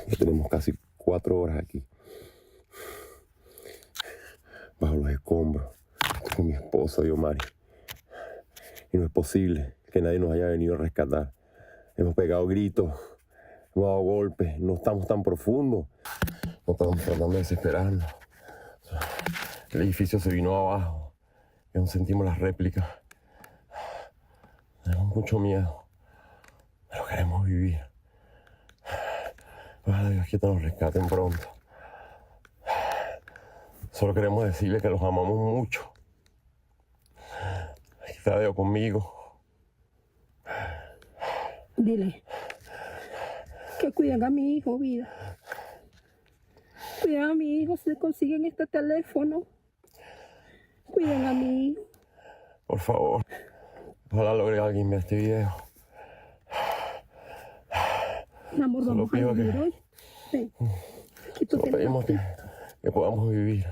Ya tenemos casi 4 horas aquí, bajo los escombros, con mi esposa Diomari. Y no es posible que nadie nos haya venido a rescatar. Hemos pegado gritos, hemos dado golpes, no estamos tan profundos. No estamos tratando de desesperarnos. El edificio se vino abajo y aún sentimos las réplicas. Tenemos mucho miedo, pero queremos vivir. Ojalá Dios que nos rescaten pronto. Solo queremos decirle que los amamos mucho. Aquí está Dios conmigo. Dile que cuiden a mi hijo, vida. Cuiden a mi hijo, si consiguen este teléfono. Cuiden a mi hijo. Por favor, ojalá logre alguien ver este video. Mi amor, Solo vamos a pido vivir que- hoy. Sí. Aquí tú Solo tienes pedimos aquí. que podamos vivir.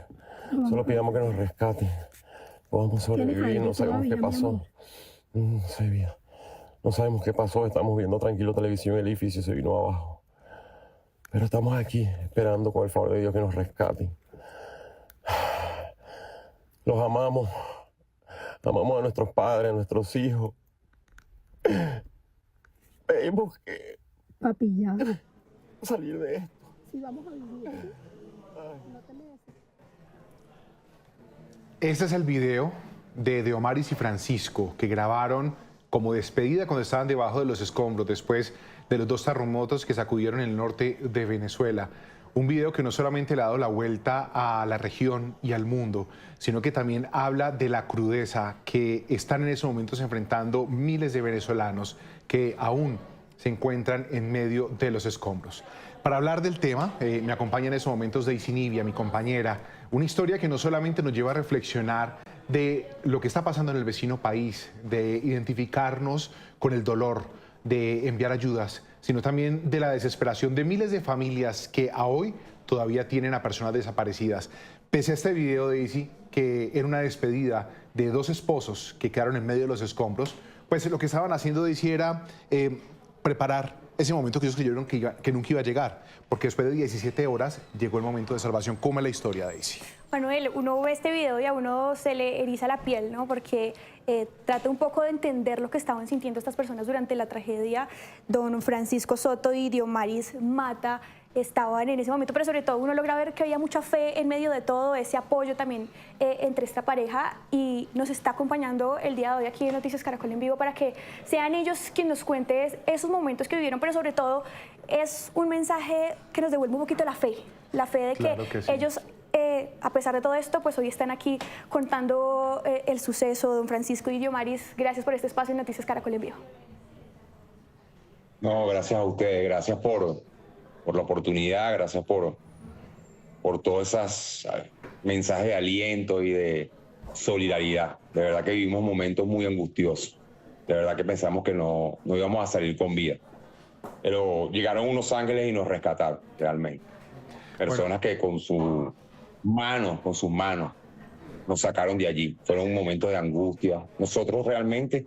Solo pidamos que nos rescaten. Podamos sobrevivir, aire no sabemos qué todavía, mi pasó. amor? No sé, vida. No sabemos qué pasó, estamos viendo tranquilo televisión y el edificio se vino abajo. Pero estamos aquí esperando con el favor de Dios que nos rescaten. Los amamos. Amamos a nuestros padres, a nuestros hijos. Pedimos que Papi, ya. salir de esto. Sí, vamos a vivir. ¿Sí? No te mereces. Este es el video de Deomaris y Francisco que grabaron como despedida cuando estaban debajo de los escombros después de los 2 terremotos que sacudieron el norte de Venezuela. Un video que no solamente le ha dado la vuelta a la región y al mundo, sino que también habla de la crudeza que están en esos momentos enfrentando miles de venezolanos que aún se encuentran en medio de los escombros. Para hablar del tema, me acompaña en esos momentos Daisy Nivia, mi compañera. Una historia que no solamente nos lleva a reflexionar de lo que está pasando en el vecino país, de identificarnos con el dolor, de enviar ayudas, sino también de la desesperación de miles de familias que a hoy todavía tienen a personas desaparecidas. Pese a este video, Daisy, que era una despedida de 2 esposos que quedaron en medio de los escombros, pues lo que estaban haciendo, Daisy, era preparar ese momento que ellos creyeron que nunca iba a llegar, porque después de 17 horas llegó el momento de salvación. ¿Cómo es la historia, Daisy? Manuel, uno ve este video y a uno se le eriza la piel, ¿no? Porque trata un poco de entender lo que estaban sintiendo estas personas durante la tragedia. Don Francisco Soto y Diomaris Mata estaban en ese momento, pero sobre todo uno logra ver que había mucha fe en medio de todo, ese apoyo también entre esta pareja, y nos está acompañando el día de hoy aquí en Noticias Caracol en Vivo para que sean ellos quienes nos cuenten esos momentos que vivieron, pero sobre todo es un mensaje que nos devuelve un poquito la fe de Claro que sí. ellos, a pesar de todo esto, pues hoy están aquí contando el suceso. Don Francisco y Diomaris, gracias por este espacio en Noticias Caracol en Vivo. No, gracias a ustedes, gracias por la oportunidad, gracias por todos esos mensajes de aliento y de solidaridad. De verdad que vivimos momentos muy angustiosos. De verdad que pensamos que no íbamos a salir con vida. Pero llegaron unos ángeles y nos rescataron, realmente. Personas que con sus manos, nos sacaron de allí. Fueron momentos de angustia. Nosotros realmente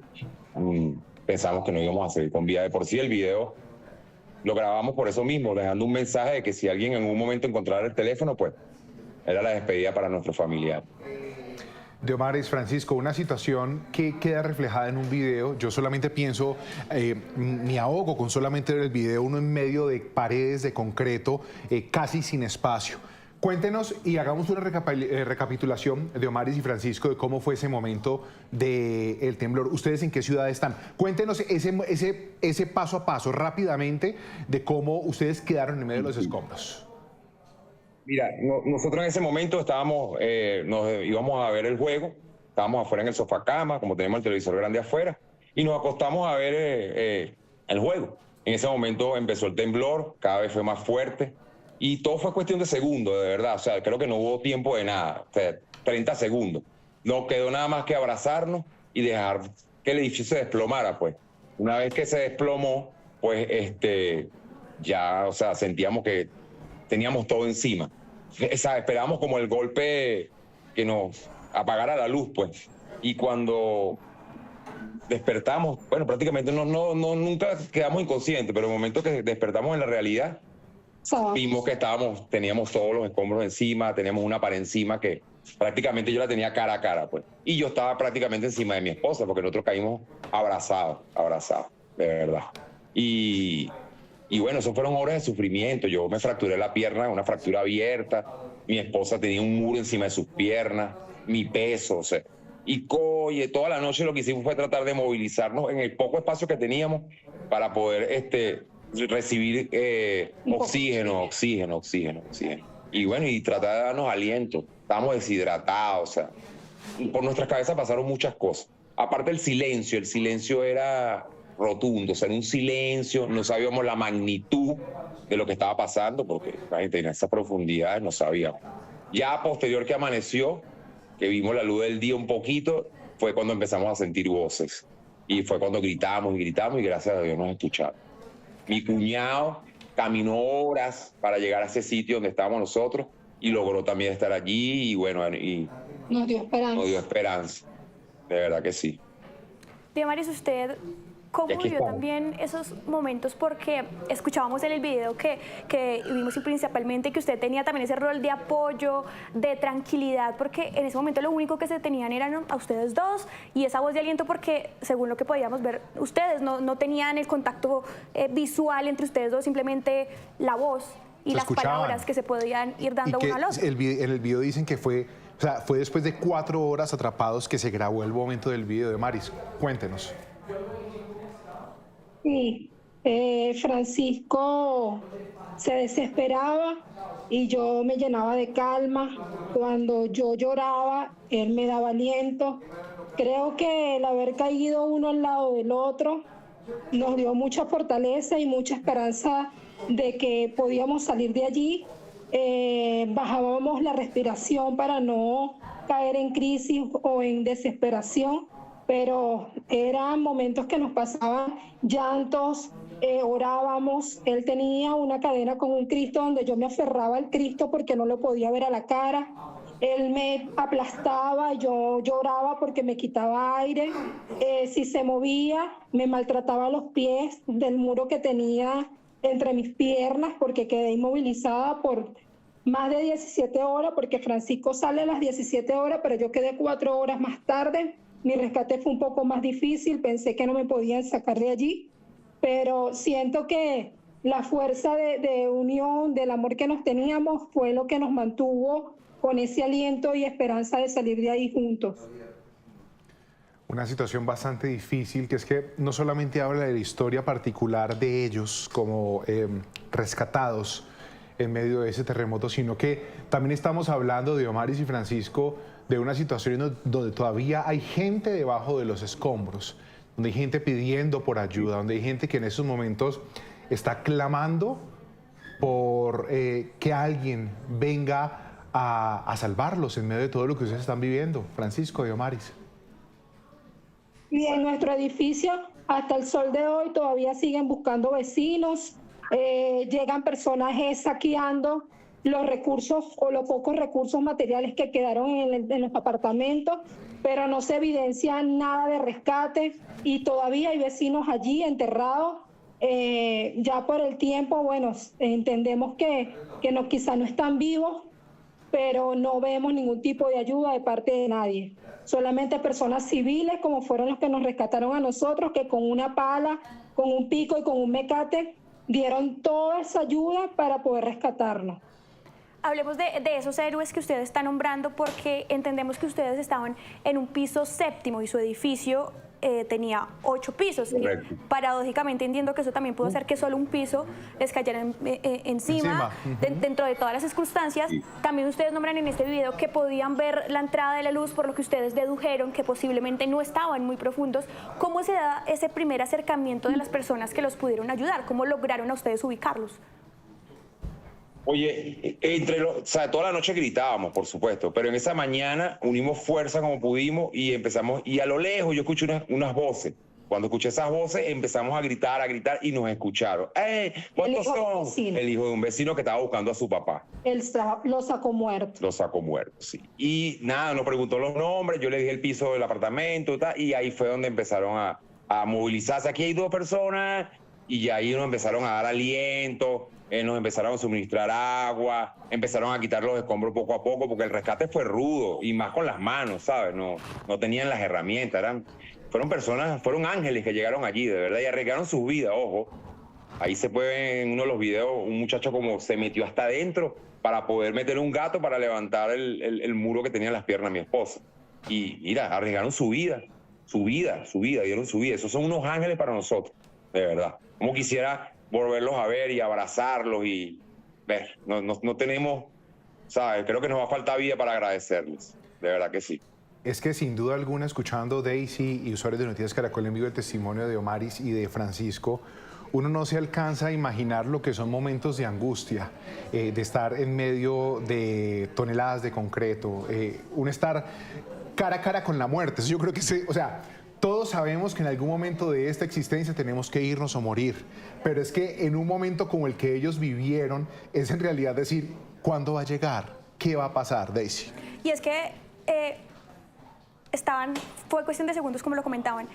pensamos que no íbamos a salir con vida. De por sí el video lo grabamos por eso mismo, dejando un mensaje de que si alguien en un momento encontrara el teléfono, pues era la despedida para nuestro familiar. Diomaris, Francisco, una situación que queda reflejada en un video. Yo solamente pienso, me ahogo con solamente ver el video, uno en medio de paredes de concreto, casi sin espacio. Cuéntenos y hagamos una recapitulación, Diomaris y Francisco, de cómo fue ese momento del temblor. ¿Ustedes en qué ciudad están? Cuéntenos ese paso a paso, rápidamente, de cómo ustedes quedaron en medio de los escombros. Mira, nosotros en ese momento nos íbamos a ver el juego, estábamos afuera en el sofá cama, como tenemos el televisor grande afuera, y nos acostamos a ver el juego. En ese momento empezó el temblor, cada vez fue más fuerte, y todo fue cuestión de segundos, de verdad. O sea, creo que no hubo tiempo de nada, o sea, 30 segundos. No quedó nada más que abrazarnos y dejar que el edificio se desplomara, pues. Una vez que se desplomó, pues ya, o sea, sentíamos que teníamos todo encima. O sea, esperábamos como el golpe que nos apagara la luz, pues. Y cuando despertamos, bueno, prácticamente nunca quedamos inconscientes, pero en el momento que despertamos en la realidad, vimos que teníamos todos los escombros encima, teníamos una pared encima que prácticamente yo la tenía cara a cara, pues. Y yo estaba prácticamente encima de mi esposa, porque nosotros caímos abrazados, de verdad. Y bueno, eso fueron horas de sufrimiento. Yo me fracturé la pierna, una fractura abierta. Mi esposa tenía un muro encima de sus piernas, mi peso, o sea. Y toda la noche lo que hicimos fue tratar de movilizarnos en el poco espacio que teníamos para poder recibir oxígeno. Y bueno, y tratar de darnos aliento. Estábamos deshidratados, o sea. Por nuestras cabezas pasaron muchas cosas. Aparte el silencio era rotundo, o sea, era un silencio, no sabíamos la magnitud de lo que estaba pasando, porque la gente en esas profundidades no sabíamos. Ya posterior que amaneció, que vimos la luz del día un poquito, fue cuando empezamos a sentir voces. Y fue cuando gritamos y gracias a Dios nos escucharon. Mi cuñado caminó horas para llegar a ese sitio donde estábamos nosotros y logró también estar allí y bueno, y nos dio esperanza. Nos dio esperanza, de verdad que sí. Diomaris, ¿usted cómo vivió también esos momentos? Porque escuchábamos en el video que vimos principalmente que usted tenía también ese rol de apoyo, de tranquilidad, porque en ese momento lo único que se tenían eran a ustedes dos y esa voz de aliento, porque según lo que podíamos ver, ustedes no tenían el contacto visual entre ustedes dos, simplemente la voz y las palabras que se podían ir dando uno al otro. En el video dicen que fue después de 4 horas atrapados que se grabó el momento del video de Maris. Cuéntenos. Sí, Francisco se desesperaba y yo me llenaba de calma. Cuando yo lloraba, él me daba aliento. Creo que el haber caído uno al lado del otro nos dio mucha fortaleza y mucha esperanza de que podíamos salir de allí. Bajábamos la respiración para no caer en crisis o en desesperación, pero eran momentos que nos pasaban llantos, orábamos. Él tenía una cadena con un Cristo donde yo me aferraba al Cristo porque no lo podía ver a la cara. Él me aplastaba, yo lloraba porque me quitaba aire. Si se movía, me maltrataba los pies del muro que tenía entre mis piernas porque quedé inmovilizada por más de 17 horas, porque Francisco sale a las 17 horas, pero yo quedé 4 horas más tarde. Mi rescate fue un poco más difícil, pensé que no me podían sacar de allí, pero siento que la fuerza de unión, del amor que nos teníamos, fue lo que nos mantuvo con ese aliento y esperanza de salir de ahí juntos. Una situación bastante difícil, que es que no solamente habla de la historia particular de ellos como rescatados en medio de ese terremoto, sino que también estamos hablando de Diomaris y Francisco, de una situación donde todavía hay gente debajo de los escombros, donde hay gente pidiendo por ayuda, donde hay gente que en esos momentos está clamando por que alguien venga a salvarlos en medio de todo lo que ustedes están viviendo. Francisco, Diomaris. Y en nuestro edificio, hasta el sol de hoy, todavía siguen buscando vecinos, llegan personajes saqueando los recursos o los pocos recursos materiales que quedaron en los apartamentos, pero no se evidencia nada de rescate y todavía hay vecinos allí enterrados. Ya por el tiempo, bueno, entendemos que quizá no están vivos, pero no vemos ningún tipo de ayuda de parte de nadie. Solamente personas civiles, como fueron los que nos rescataron a nosotros, que con una pala, con un pico y con un mecate dieron toda esa ayuda para poder rescatarnos. Hablemos de esos héroes que usted está nombrando, porque entendemos que ustedes estaban en un piso 7º y su edificio tenía 8 pisos. Correcto. Paradójicamente entiendo que eso también pudo hacer que solo un piso les cayera encima. Dentro de todas las circunstancias. Sí. También ustedes nombran en este video que podían ver la entrada de la luz, por lo que ustedes dedujeron que posiblemente no estaban muy profundos. ¿Cómo se da ese primer acercamiento de las personas que los pudieron ayudar? ¿Cómo lograron a ustedes ubicarlos? Oye, o sea, toda la noche gritábamos, por supuesto, pero en esa mañana unimos fuerza como pudimos y empezamos, y a lo lejos yo escuché unas voces. Cuando escuché esas voces empezamos a gritar y nos escucharon. ¿Cuántos son? El hijo de un vecino que estaba buscando a su papá. Lo sacó muerto. Lo sacó muerto, sí. Y nada, nos preguntó los nombres, yo le dije el piso del apartamento y ahí fue donde empezaron a movilizarse. Aquí hay 2 personas y ya ahí nos empezaron a dar aliento. nos empezaron a suministrar agua, empezaron a quitar los escombros poco a poco, porque el rescate fue rudo, y más con las manos, ¿sabes? No tenían las herramientas, fueron ángeles que llegaron allí, de verdad, y arriesgaron sus vidas, ojo. Ahí se puede ver en uno de los videos un muchacho como se metió hasta adentro para poder meter un gato para levantar el muro que tenía en las piernas mi esposa. Y mira, arriesgaron su vida, dieron su vida. Esos son unos ángeles para nosotros, de verdad. Como quisiera volverlos a ver y abrazarlos y ver, no tenemos, ¿sabes? Creo que nos va a faltar vida para agradecerles, de verdad que sí. Es que sin duda alguna, escuchando Daisy y usuarios de Noticias Caracol en vivo el testimonio de Omaris y de Francisco, uno no se alcanza a imaginar lo que son momentos de angustia, de estar en medio de toneladas de concreto, un estar cara a cara con la muerte. Yo creo que, todos sabemos que en algún momento de esta existencia tenemos que irnos o morir, pero es que en un momento como el que ellos vivieron, es en realidad decir, ¿cuándo va a llegar? ¿Qué va a pasar, Daisy? Y es que fue cuestión de segundos, como lo comentaban.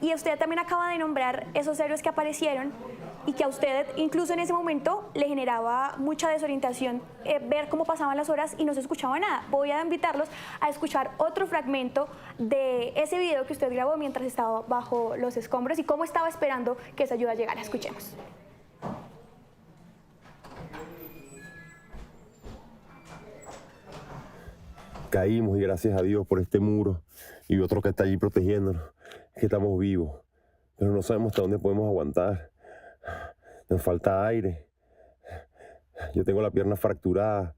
Y usted también acaba de nombrar esos héroes que aparecieron y que a usted incluso en ese momento le generaba mucha desorientación ver cómo pasaban las horas y no se escuchaba nada. Voy a invitarlos a escuchar otro fragmento de ese video que usted grabó mientras estaba bajo los escombros y cómo estaba esperando que esa ayuda llegara. Escuchemos. Caímos y gracias a Dios por este muro y otro que está allí protegiéndonos. Que estamos vivos, pero no sabemos hasta dónde podemos aguantar. Nos falta aire. Yo tengo la pierna fracturada,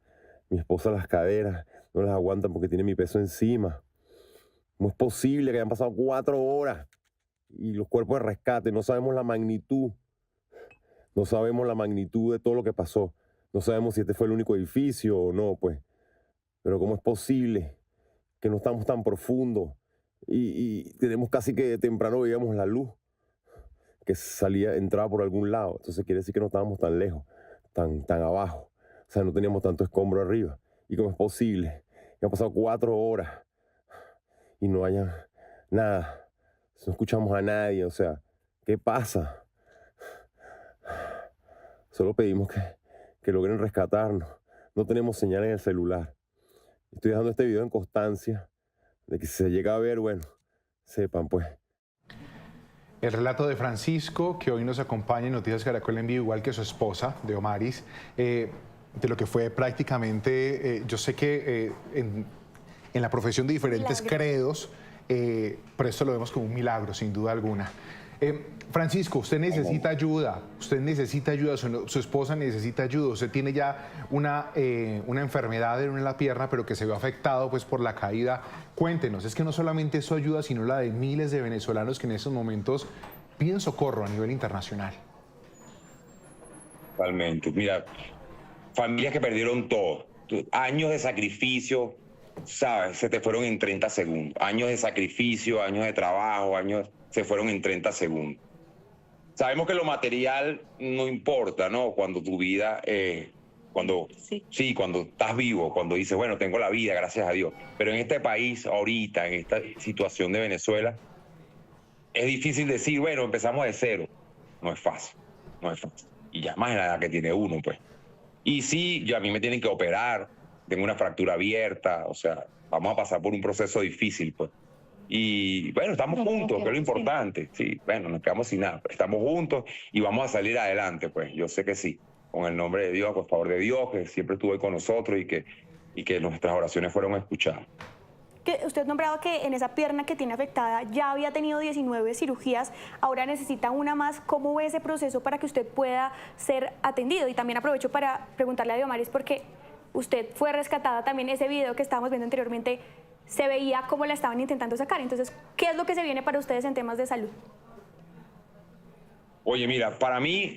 mi esposa las caderas no las aguantan porque tiene mi peso encima. ¿Cómo es posible que hayan pasado 4 horas y los cuerpos de rescate? No sabemos la magnitud. No sabemos la magnitud de todo lo que pasó. No sabemos si este fue el único edificio o no, pues. Pero ¿cómo es posible que no estamos tan profundos? Y tenemos casi que temprano veíamos la luz que entraba por algún lado. Entonces quiere decir que no estábamos tan lejos, tan abajo. O sea, no teníamos tanto escombro arriba. ¿Y cómo es posible que han pasado 4 horas y no haya nada? No escuchamos a nadie. O sea, ¿qué pasa? Solo pedimos que logren rescatarnos. No tenemos señal en el celular. Estoy dejando este video en constancia de que si se llega a ver, bueno, sepan pues. El relato de Francisco, que hoy nos acompaña en Noticias Caracol en vivo, igual que su esposa, de Omaris, de lo que fue prácticamente, yo sé que en la profesión de diferentes credos, pero esto lo vemos como un milagro, sin duda alguna. Francisco, usted necesita ayuda, su esposa necesita ayuda, usted tiene ya una enfermedad en la pierna, pero que se vio afectado pues, por la caída. Cuéntenos, es que no solamente es su ayuda, sino la de miles de venezolanos que en estos momentos piden socorro a nivel internacional. Totalmente. Mira, familias que perdieron todo, años de sacrificio, ¿sabes? Se te fueron en 30 segundos. Años de sacrificio, años de trabajo, se fueron en 30 segundos. Sabemos que lo material no importa, ¿no? Cuando tu vida, cuando estás vivo, cuando dices, bueno, tengo la vida, gracias a Dios. Pero en este país, ahorita, en esta situación de Venezuela, es difícil decir, bueno, empezamos de cero. No es fácil. Y ya más en la edad que tiene uno, pues. Y sí, a mí me tienen que operar, tengo una fractura abierta, o sea, vamos a pasar por un proceso difícil, pues. Y bueno, estamos juntos, que es lo importante. Sí, bueno, nos quedamos sin nada. Estamos juntos y vamos a salir adelante, pues. Yo sé que sí. Con el nombre de Dios, por favor de Dios, que siempre estuvo ahí con nosotros y que nuestras oraciones fueron escuchadas. Que usted nombraba que en esa pierna que tiene afectada ya había tenido 19 cirugías, ahora necesita una más. ¿Cómo ve ese proceso para que usted pueda ser atendido? Y también aprovecho para preguntarle a Diomaris, porque usted fue rescatada también, ese video que estábamos viendo anteriormente, se veía cómo la estaban intentando sacar. Entonces, ¿qué es lo que se viene para ustedes en temas de salud? Oye, mira, para mí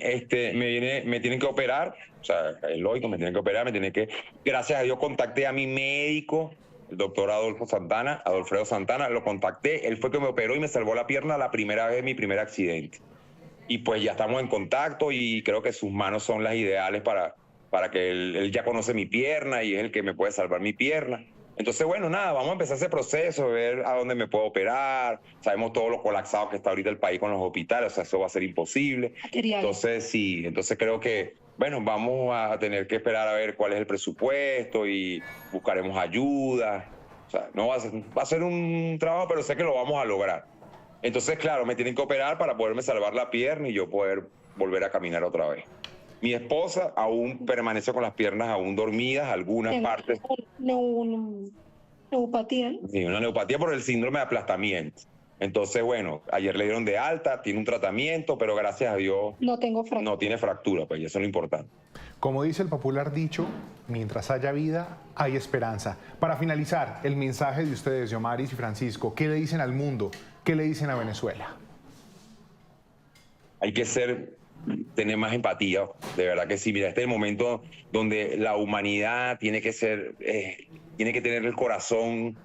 me tienen que operar, o sea, es lógico, me tienen que operar, gracias a Dios contacté a mi médico, el doctor Adolfredo Santana, lo contacté, él fue que me operó y me salvó la pierna la primera vez de mi primer accidente. Y pues ya estamos en contacto y creo que sus manos son las ideales para que él ya conoce mi pierna y es el que me puede salvar mi pierna. Entonces, bueno, nada, vamos a empezar ese proceso, ver a dónde me puedo operar. Sabemos todo lo colapsado que está ahorita el país con los hospitales, o sea, eso va a ser imposible. Entonces, sí, entonces creo que, bueno, vamos a tener que esperar a ver cuál es el presupuesto y buscaremos ayuda. O sea, no va a ser un trabajo, pero sé que lo vamos a lograr. Entonces, claro, me tienen que operar para poderme salvar la pierna y yo poder volver a caminar otra vez. Mi esposa aún permanece con las piernas aún dormidas, algunas partes. Neopatía. Sí, una neopatía por el síndrome de aplastamiento. Entonces, bueno, ayer le dieron de alta, tiene un tratamiento, pero gracias a Dios No tengo fractura. no tiene fractura, pues y eso es lo importante. Como dice el popular dicho, mientras haya vida, hay esperanza. Para finalizar, el mensaje de ustedes, Diomaris y Francisco, ¿qué le dicen al mundo? ¿Qué le dicen a Venezuela? Hay que tener más empatía, de verdad que sí. Mira, este es el momento donde la humanidad tiene que tener el corazón,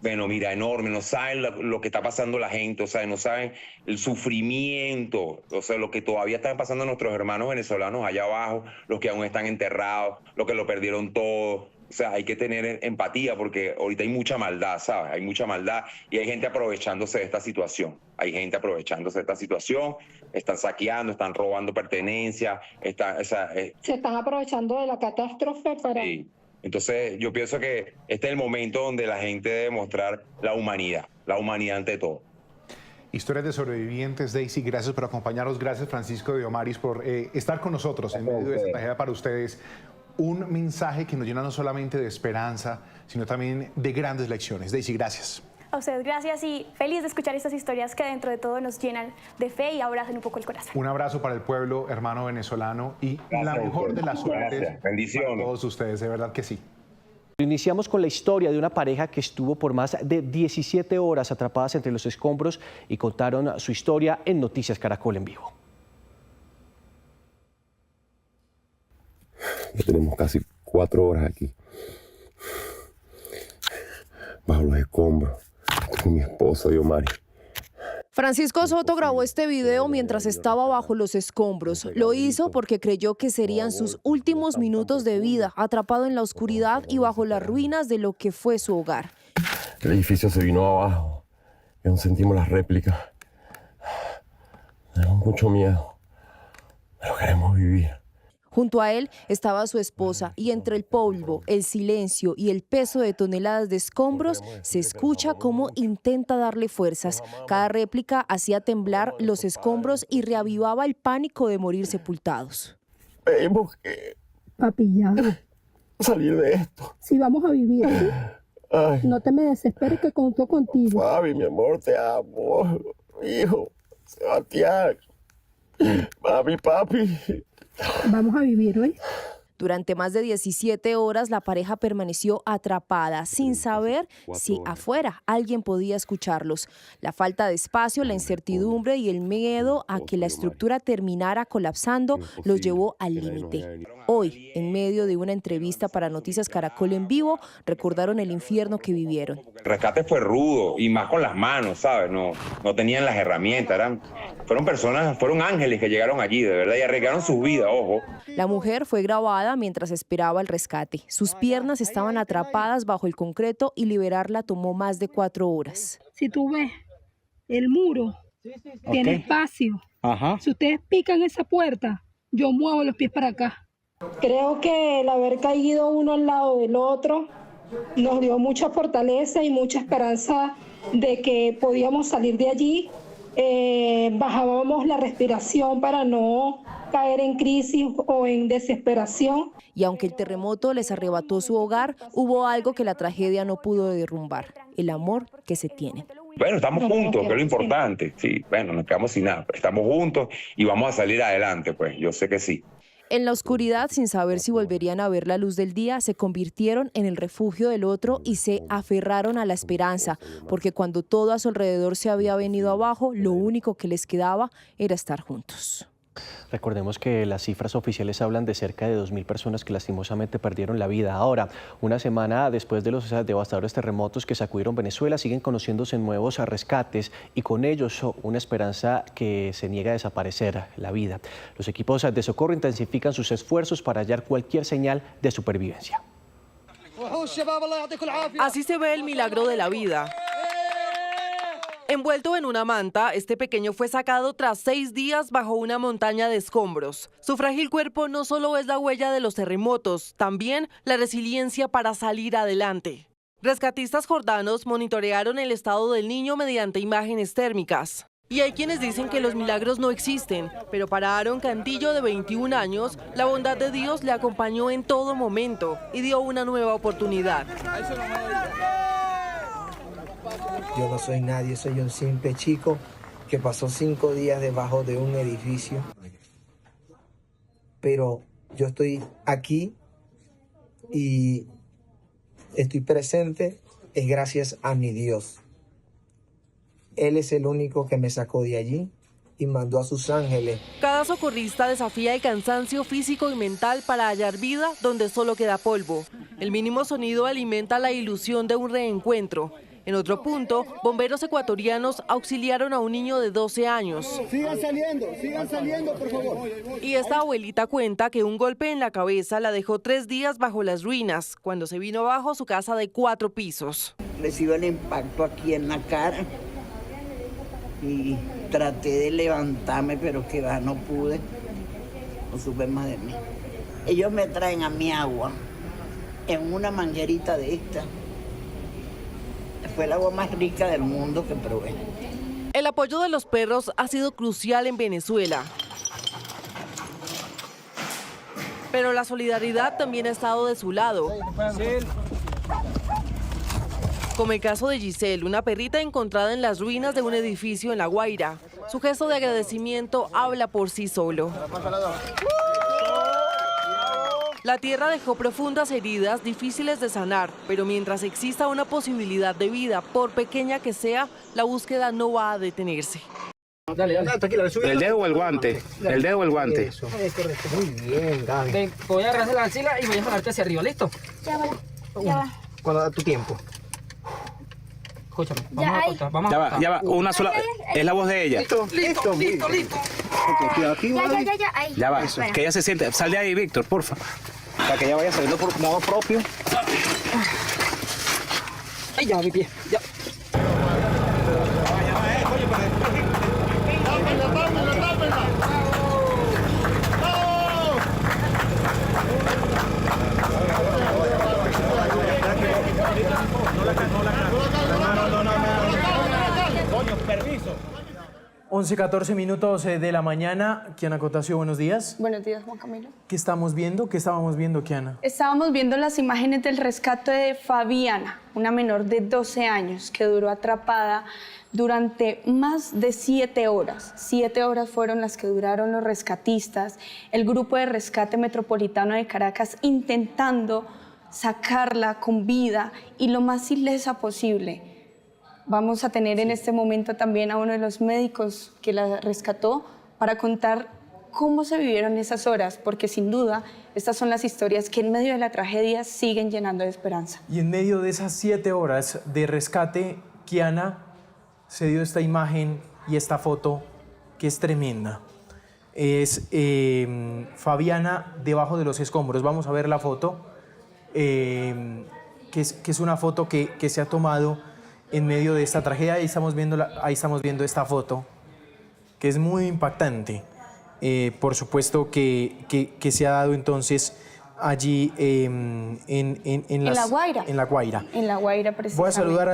bueno, mira, enorme. No saben lo que está pasando la gente, o sea, no saben el sufrimiento, o sea, lo que todavía están pasando nuestros hermanos venezolanos allá abajo, los que aún están enterrados, los que lo perdieron todo. O sea, hay que tener empatía porque ahorita hay mucha maldad, ¿sabes? Hay mucha maldad y hay gente aprovechándose de esta situación. Hay gente aprovechándose de esta situación, están saqueando, están robando pertenencias. Se están aprovechando de la catástrofe para... Sí. Entonces, yo pienso que este es el momento donde la gente debe mostrar la humanidad ante todo. Historias de sobrevivientes, Daisy, gracias por acompañarnos. Gracias, Francisco Diomaris, por estar con nosotros en medio de esta tragedia para ustedes. Un mensaje que nos llena no solamente de esperanza, sino también de grandes lecciones. Daisy, gracias. A ustedes gracias y feliz de escuchar estas historias que dentro de todo nos llenan de fe y abrazan un poco el corazón. Un abrazo para el pueblo hermano venezolano y la mejor de las suertes para todos ustedes, de verdad que sí. Iniciamos con la historia de una pareja que estuvo por más de 17 horas atrapadas entre los escombros y contaron su historia en Noticias Caracol en vivo. Ya tenemos casi 4 horas aquí, bajo los escombros, con mi esposa Diomari. Francisco Soto grabó este video mientras estaba bajo los escombros. Lo hizo porque creyó que serían sus últimos minutos de vida, atrapado en la oscuridad y bajo las ruinas de lo que fue su hogar. El edificio se vino abajo y aún sentimos las réplicas. Tenemos mucho miedo, pero queremos vivir. Junto a él estaba su esposa y entre el polvo, el silencio y el peso de toneladas de escombros se escucha cómo intenta darle fuerzas. Cada réplica hacía temblar los escombros y reavivaba el pánico de morir sepultados. Tenemos que Papi, ya. salir de esto. Sí, vamos a vivir. ¿Sí? Ay, No te me desesperes que conto contigo. Fabi, mi amor, te amo. Hijo, Sebastián, mami, papi. Vamos a vivir hoy. Durante más de 17 horas la pareja permaneció atrapada, sin saber si afuera alguien podía escucharlos. La falta de espacio, la incertidumbre y el miedo a que la estructura terminara colapsando los llevó al límite. Hoy, en medio de una entrevista para Noticias Caracol en vivo, recordaron el infierno que vivieron. El rescate fue rudo y más con las manos, ¿sabes? No tenían las herramientas, fueron ángeles que llegaron allí, de verdad, y arriesgaron sus vidas, ojo. La mujer fue grabada mientras esperaba el rescate. Sus piernas estaban atrapadas bajo el concreto y liberarla tomó más de 4 horas. Si tú ves, el muro tiene espacio. Ajá. Si ustedes pican esa puerta, yo muevo los pies para acá. Creo que el haber caído uno al lado del otro nos dio mucha fortaleza y mucha esperanza de que podíamos salir de allí. Bajábamos la respiración para no caer en crisis o en desesperación. Y aunque el terremoto les arrebató su hogar, hubo algo que la tragedia no pudo derrumbar: el amor que se tiene. Bueno, estamos juntos, que es lo importante. Sí, bueno, nos quedamos sin nada. Estamos juntos y vamos a salir adelante, pues, yo sé que sí. En la oscuridad, sin saber si volverían a ver la luz del día, se convirtieron en el refugio del otro y se aferraron a la esperanza, porque cuando todo a su alrededor se había venido abajo, lo único que les quedaba era estar juntos. Recordemos que las cifras oficiales hablan de cerca de 2.000 personas que lastimosamente perdieron la vida. Ahora, una semana después de los devastadores terremotos que sacudieron Venezuela, siguen conociéndose nuevos rescates y con ellos una esperanza que se niega a desaparecer: la vida. Los equipos de socorro intensifican sus esfuerzos para hallar cualquier señal de supervivencia. Así se ve el milagro de la vida. Envuelto en una manta, este pequeño fue sacado tras 6 días bajo una montaña de escombros. Su frágil cuerpo no solo es la huella de los terremotos, también la resiliencia para salir adelante. Rescatistas jordanos monitorearon el estado del niño mediante imágenes térmicas. Y hay quienes dicen que los milagros no existen, pero para Aaron Cantillo, de 21 años, la bondad de Dios le acompañó en todo momento y dio una nueva oportunidad. Yo no soy nadie, soy un simple chico que pasó 5 días debajo de un edificio. Pero yo estoy aquí y estoy presente es gracias a mi Dios. Él es el único que me sacó de allí y mandó a sus ángeles. Cada socorrista desafía el cansancio físico y mental para hallar vida donde solo queda polvo. El mínimo sonido alimenta la ilusión de un reencuentro. En otro punto, bomberos ecuatorianos auxiliaron a un niño de 12 años. Sigan saliendo, por favor. Y esta abuelita cuenta que un golpe en la cabeza la dejó 3 días bajo las ruinas, cuando se vino abajo su casa de 4 pisos. Recibo el impacto aquí en la cara y traté de levantarme, pero que va, no pude, no supe más de mí. Ellos me traen a mi agua en una manguerita de esta. Fue el agua más rica del mundo que probé. El apoyo de los perros ha sido crucial en Venezuela. Pero la solidaridad también ha estado de su lado. Como el caso de Giselle, una perrita encontrada en las ruinas de un edificio en La Guaira. Su gesto de agradecimiento habla por sí solo. La tierra dejó profundas heridas difíciles de sanar, pero mientras exista una posibilidad de vida, por pequeña que sea, la búsqueda no va a detenerse. Dale, tranquila. ¿El dedo o el guante? El dedo o el guante. Eso, es correcto. Muy bien, Gaby. Ven, voy a agarrarte la axila y voy a jalarte hacia arriba, ¿listo? Ya va. Cuando da tu tiempo. Escúchame, vamos a cortar, vamos a cortar. Ya va, una sola. Es la voz de ella. Listo. Ahí. Ya va, que ella se siente. Sal de ahí, Víctor, porfa. Para que ella vaya saliendo por modo propio. Ay, ya, mi pie, ya. 11:14 minutos de la mañana. Kiana Cotasio, buenos días. Buenos días, Juan Camilo. ¿Qué estamos viendo? ¿Qué estábamos viendo, Kiana? Estábamos viendo las imágenes del rescate de Fabiana, una menor de 12 años que duró atrapada durante más de 7 horas. 7 horas fueron las que duraron los rescatistas, el grupo de rescate metropolitano de Caracas, intentando sacarla con vida y lo más ilesa posible. Vamos a tener en este momento también a uno de los médicos que la rescató para contar cómo se vivieron esas horas, porque sin duda estas son las historias que en medio de la tragedia siguen llenando de esperanza. Y en medio de esas 7 horas de rescate, Kiana, se dio esta imagen y esta foto que es tremenda. Es Fabiana debajo de los escombros. Vamos a ver la foto, que es una foto que se ha tomado en medio de esta tragedia. Ahí estamos viendo esta foto, que es muy impactante. Por supuesto que se ha dado entonces allí en La Guaira. En La Guaira. En La Guaira, precisamente. Voy a saludar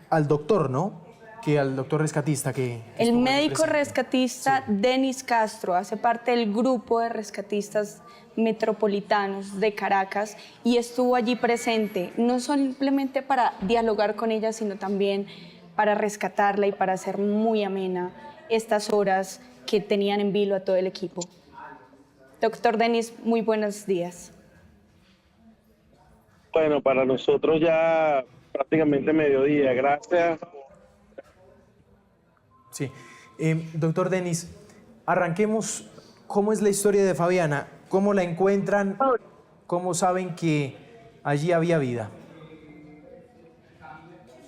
al doctor, ¿no? Al doctor rescatista que... El médico rescatista Denis Castro hace parte del grupo de rescatistas metropolitanos de Caracas y estuvo allí presente, no simplemente para dialogar con ella, sino también para rescatarla y para hacer muy amena estas horas que tenían en vilo a todo el equipo. Doctor Denis, muy buenos días. Bueno, para nosotros ya prácticamente mediodía, gracias. Sí. Doctor Denis, arranquemos. ¿Cómo es la historia de Fabiana? ¿Cómo la encuentran? ¿Cómo saben que allí había vida?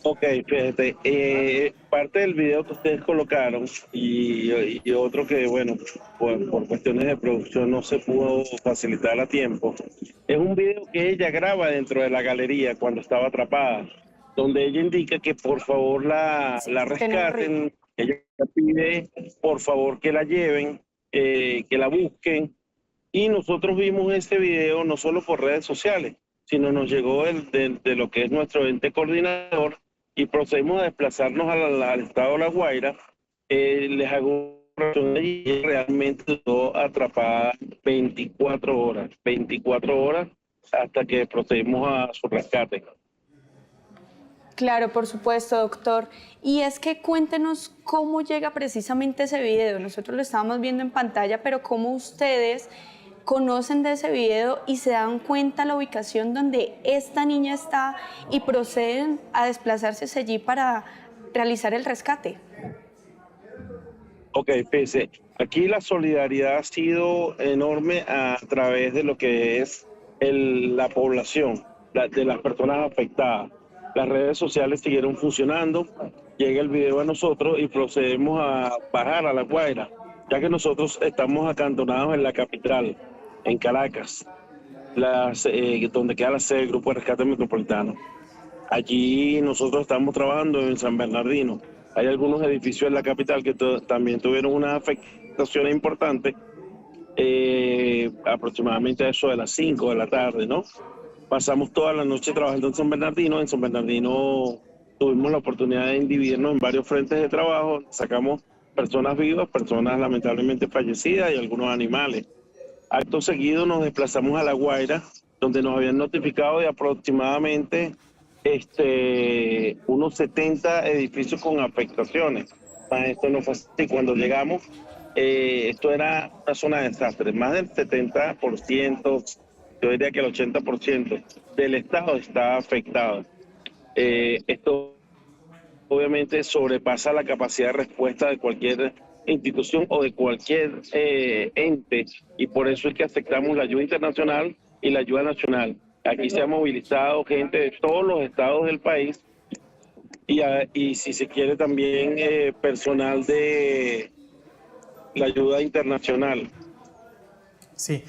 Ok, fíjate, parte del video que ustedes colocaron y otro que, bueno, por cuestiones de producción no se pudo facilitar a tiempo, es un video que ella graba dentro de la galería cuando estaba atrapada, donde ella indica que por favor la rescaten, ella pide por favor que la lleven, que la busquen, y nosotros vimos este video no solo por redes sociales, sino nos llegó de lo que es nuestro ente coordinador, y procedimos a desplazarnos al estado de La Guaira. Les hago y realmente quedó atrapada 24 horas hasta que procedimos a su rescate. Claro, por supuesto, doctor. Y es que cuéntenos cómo llega precisamente ese video. Nosotros lo estábamos viendo en pantalla, pero cómo ustedes conocen de ese video y se dan cuenta la ubicación donde esta niña está y proceden a desplazarse hacia allí para realizar el rescate. Ok, fíjese, aquí la solidaridad ha sido enorme a través de lo que es la población, de las personas afectadas. Las redes sociales siguieron funcionando, llega el video a nosotros y procedemos a bajar a La Guaira, ya que nosotros estamos acantonados en la capital, en Caracas, donde queda la sede del Grupo de Rescate Metropolitano. Allí nosotros estamos trabajando en San Bernardino. Hay algunos edificios en la capital que también tuvieron unas afectaciones importantes, aproximadamente a eso de las 5 de la tarde, ¿no? Pasamos toda la noche trabajando en San Bernardino. En San Bernardino tuvimos la oportunidad de dividirnos en varios frentes de trabajo. Sacamos personas vivas, personas lamentablemente fallecidas y algunos animales. Acto seguido nos desplazamos a La Guaira, donde nos habían notificado de aproximadamente unos 70 edificios con afectaciones. Esto no fue así. Cuando llegamos, esto era una zona de desastre. Más del 70%, yo diría que el 80% del estado está afectado. Esto obviamente sobrepasa la capacidad de respuesta de cualquier institución o de cualquier ente, y por eso es que aceptamos la ayuda internacional y la ayuda nacional. Aquí se ha movilizado gente de todos los estados del país y si se quiere también personal de la ayuda internacional. Sí.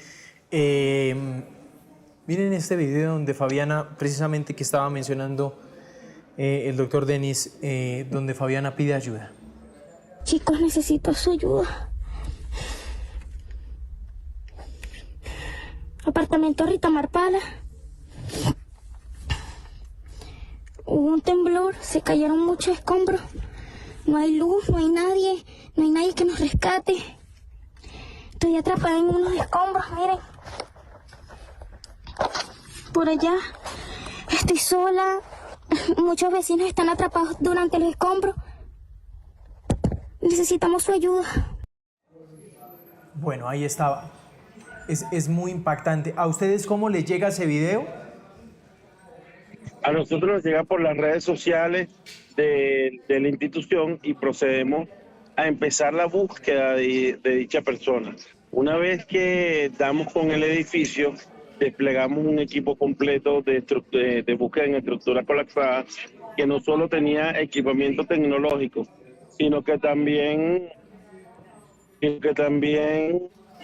Miren este video donde Fabiana, precisamente que estaba mencionando el doctor Denis, donde Fabiana pide ayuda. Chicos, necesito su ayuda. Apartamento Rita Marpala. Hubo un temblor, se cayeron muchos escombros. No hay luz, no hay nadie que nos rescate. Estoy atrapada en unos escombros, miren. Por allá estoy sola. Muchos vecinos están atrapados durante los escombros. Necesitamos su ayuda. Bueno, ahí estaba. Es muy impactante. ¿A ustedes cómo les llega ese video? A nosotros nos llega por las redes sociales de la institución y procedemos a empezar la búsqueda de dicha persona. Una vez que damos con el edificio, desplegamos un equipo completo de búsqueda en estructura colapsada que no solo tenía equipamiento tecnológico, sino que también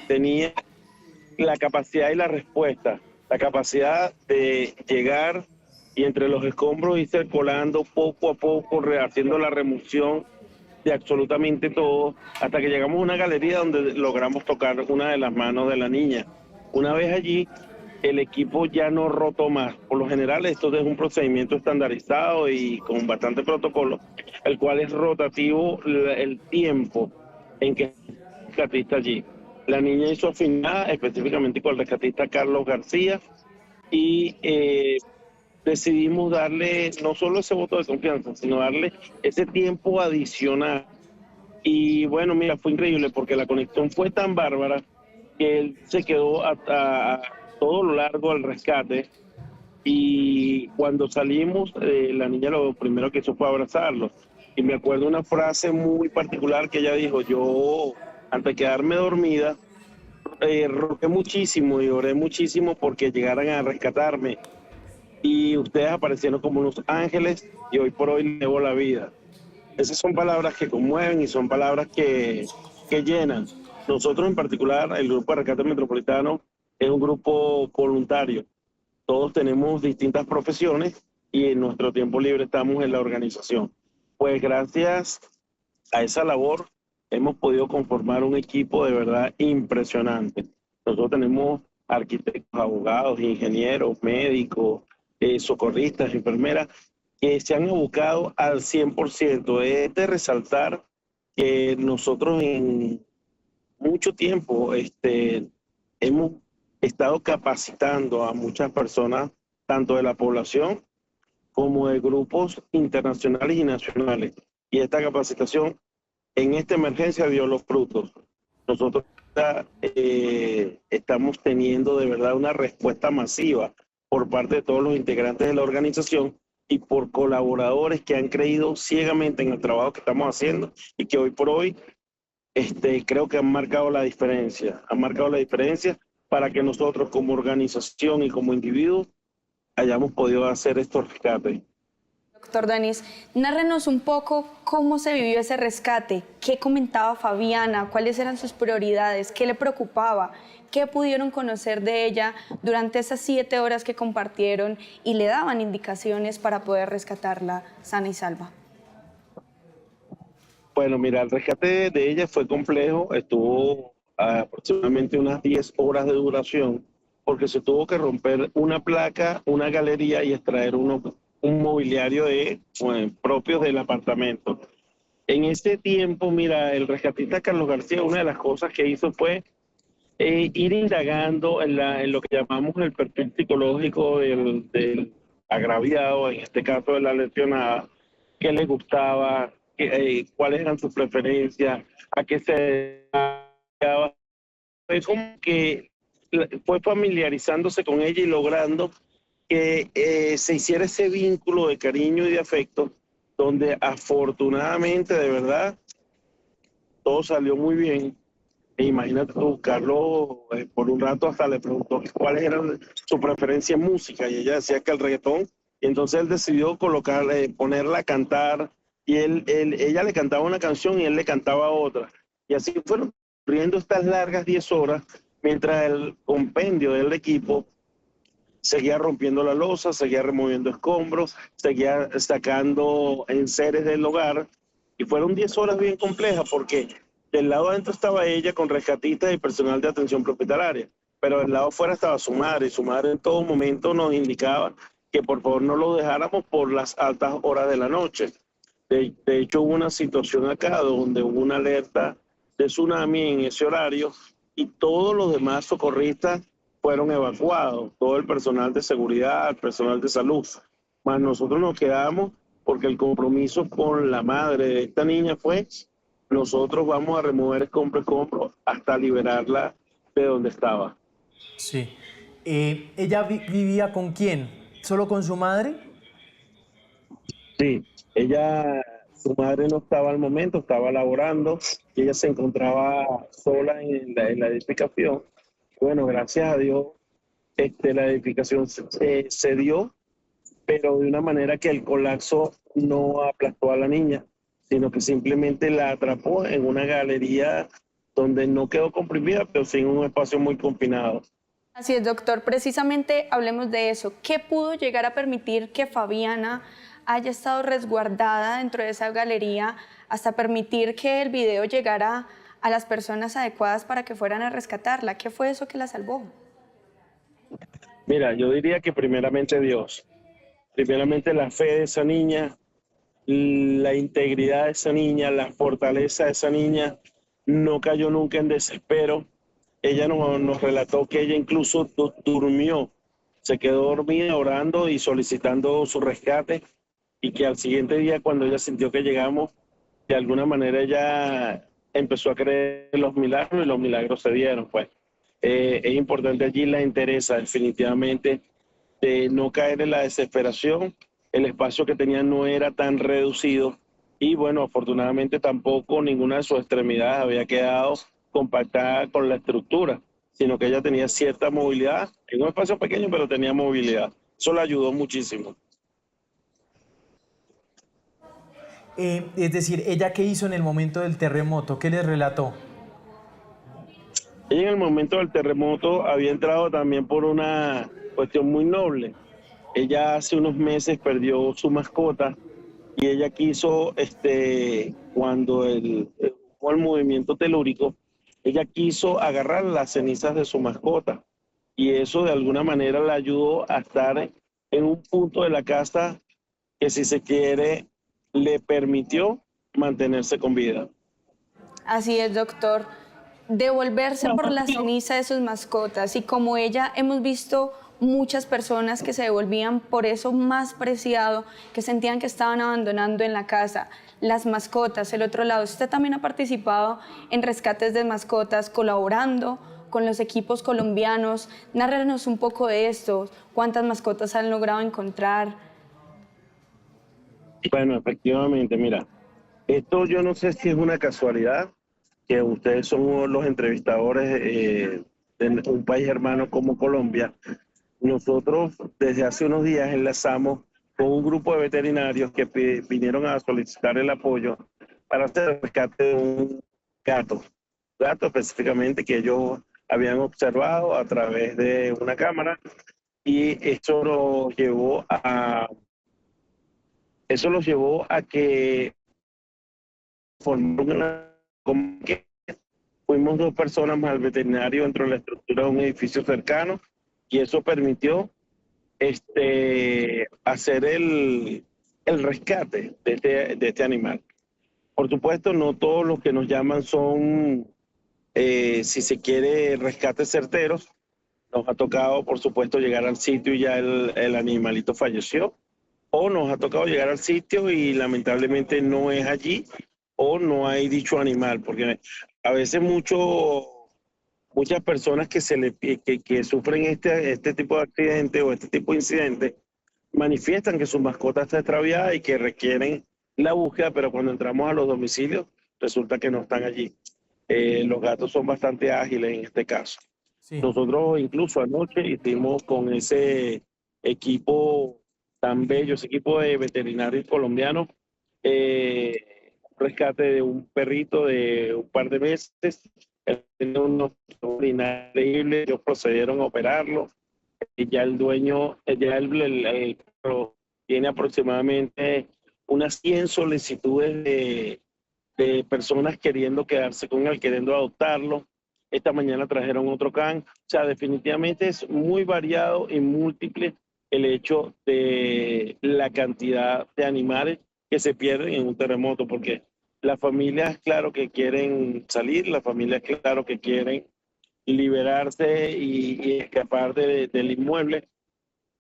tenía la capacidad y la respuesta, la capacidad de llegar y entre los escombros ir circulando poco a poco, haciendo la remoción de absolutamente todo, hasta que llegamos a una galería donde logramos tocar una de las manos de la niña. Una vez allí, el equipo ya no rotó más. Por lo general, esto es un procedimiento estandarizado y con bastante protocolo, el cual es rotativo el tiempo en que el rescatista allí. La niña hizo afinada específicamente con el rescatista Carlos García y decidimos darle no solo ese voto de confianza, sino darle ese tiempo adicional. Y bueno, mira, fue increíble porque la conexión fue tan bárbara que él se quedó a todo lo largo del rescate, y cuando salimos, la niña lo primero que hizo fue abrazarlo. Y me acuerdo una frase muy particular que ella dijo: yo, antes de quedarme dormida, rogué muchísimo y oré muchísimo porque llegaran a rescatarme. y ustedes aparecieron como unos ángeles y hoy por hoy les debo la vida. Esas son palabras que conmueven y son palabras que llenan. Nosotros en particular, el Grupo de Rescate Metropolitano, es un grupo voluntario. Todos tenemos distintas profesiones y en nuestro tiempo libre estamos en la organización. Pues gracias a esa labor hemos podido conformar un equipo de verdad impresionante. Nosotros tenemos arquitectos, abogados, ingenieros, médicos, socorristas, enfermeras, que se han abocado al 100%. Es de resaltar que nosotros en mucho tiempo hemos estado capacitando a muchas personas, tanto de la población como de grupos internacionales y nacionales. Y esta capacitación en esta emergencia dio los frutos. Nosotros estamos teniendo de verdad una respuesta masiva por parte de todos los integrantes de la organización y por colaboradores que han creído ciegamente en el trabajo que estamos haciendo y que hoy por hoy creo que han marcado la diferencia. Han marcado la diferencia para que nosotros como organización y como individuos hayamos podido hacer estos rescates. Doctor Denis, nárrenos un poco cómo se vivió ese rescate, qué comentaba Fabiana, cuáles eran sus prioridades, qué le preocupaba, qué pudieron conocer de ella durante esas 7 horas que compartieron y le daban indicaciones para poder rescatarla sana y salva. Bueno, mira, el rescate de ella fue complejo, estuvo aproximadamente unas 10 horas de duración, porque se tuvo que romper una placa, una galería y extraer un mobiliario propios del apartamento. En ese tiempo, mira, el rescatista Carlos García, una de las cosas que hizo fue ir indagando en lo que llamamos el perfil psicológico del agraviado, en este caso de la lesionada, qué le gustaba, cuáles eran sus preferencias, a qué se dedicaba. Es como que fue familiarizándose con ella y logrando que se hiciera ese vínculo de cariño y de afecto, donde afortunadamente, de verdad, todo salió muy bien. E imagínate tú, Carlos, por un rato hasta le preguntó cuáles eran su preferencia en música, y ella decía que el reggaetón, y entonces él decidió ponerla a cantar, y ella le cantaba una canción y él le cantaba otra. Y así fueron corriendo estas largas 10 horas, mientras el compendio del equipo seguía rompiendo la losa, seguía removiendo escombros, seguía sacando enseres del hogar. Y fueron 10 horas bien complejas porque del lado adentro estaba ella con rescatistas y personal de atención prehospitalaria, pero del lado afuera estaba su madre, y su madre en todo momento nos indicaba que por favor no lo dejáramos por las altas horas de la noche. De hecho, hubo una situación acá donde hubo una alerta de tsunami en ese horario y todos los demás socorristas fueron evacuados, todo el personal de seguridad, el personal de salud. Más nosotros nos quedamos porque el compromiso con la madre de esta niña fue: nosotros vamos a remover escombro hasta liberarla de donde estaba. Sí. ¿Ella vivía con quién? ¿Solo con su madre? Sí, su madre no estaba al momento, estaba laborando y ella se encontraba sola en la edificación. Bueno, gracias a Dios, la edificación se dio, pero de una manera que el colapso no aplastó a la niña, sino que simplemente la atrapó en una galería donde no quedó comprimida, pero sí en un espacio muy confinado. Así es, doctor. Precisamente hablemos de eso. ¿Qué pudo llegar a permitir que Fabiana haya estado resguardada dentro de esa galería hasta permitir que el video llegara a las personas adecuadas para que fueran a rescatarla? ¿Qué fue eso que la salvó? Mira, yo diría que primeramente Dios, primeramente la fe de esa niña, la integridad de esa niña, la fortaleza de esa niña, no cayó nunca en desespero. Ella nos relató que ella incluso durmió, se quedó dormida orando y solicitando su rescate, y que al siguiente día, cuando ella sintió que llegamos, de alguna manera ella empezó a creer en los milagros y los milagros se dieron. Pues es importante allí la entereza, definitivamente, de no caer en la desesperación. El espacio que tenía no era tan reducido y bueno, afortunadamente tampoco ninguna de sus extremidades había quedado compactada con la estructura, sino que ella tenía cierta movilidad, en un espacio pequeño, pero tenía movilidad. Eso le ayudó muchísimo. Es decir, ¿ella qué hizo en el momento del terremoto? ¿Qué les relató? Ella en el momento del terremoto había entrado también por una cuestión muy noble. Ella hace unos meses perdió su mascota y ella quiso, cuando el movimiento telúrico, ella quiso agarrar las cenizas de su mascota y eso de alguna manera la ayudó a estar en un punto de la casa que, si se quiere, le permitió mantenerse con vida. Así es, doctor. Devolverse por la ceniza de sus mascotas, y como ella hemos visto muchas personas que se devolvían por eso más preciado, que sentían que estaban abandonando en la casa, las mascotas. El otro lado, usted también ha participado en rescates de mascotas, colaborando con los equipos colombianos. Nárranos un poco de esto, ¿cuántas mascotas han logrado encontrar? Bueno, efectivamente, mira, esto yo no sé si es una casualidad, que ustedes son los entrevistadores de un país hermano como Colombia. Nosotros desde hace unos días enlazamos con un grupo de veterinarios que vinieron a solicitar el apoyo para hacer el rescate de un gato específicamente que ellos habían observado a través de una cámara, y eso los llevó a que fuimos 2 personas más el veterinario dentro de la estructura de un edificio cercano, y eso permitió hacer el rescate de este animal. Por supuesto, no todos los que nos llaman son, si se quiere, rescates certeros. Nos ha tocado, por supuesto, llegar al sitio y ya el animalito falleció, o nos ha tocado llegar al sitio y lamentablemente no es allí, o no hay dicho animal, porque a veces muchas personas que sufren este tipo de accidente o este tipo de incidente manifiestan que su mascota está extraviada y que requieren la búsqueda, pero cuando entramos a los domicilios resulta que no están allí. Los gatos son bastante ágiles en este caso. Sí. Nosotros incluso anoche hicimos con ese equipo tan bello, ese equipo de veterinarios colombianos, rescate de un perrito de un par de meses. Tenía unos increíbles, ellos procedieron a operarlo, y ya el dueño, el perro tiene aproximadamente unas 100 solicitudes de personas queriendo quedarse con él, queriendo adoptarlo. Esta mañana trajeron otro can. O sea, definitivamente es muy variado y múltiple el hecho de la cantidad de animales que se pierden en un terremoto, porque las familias, claro que quieren salir, las familias, claro que quieren liberarse y escapar del inmueble,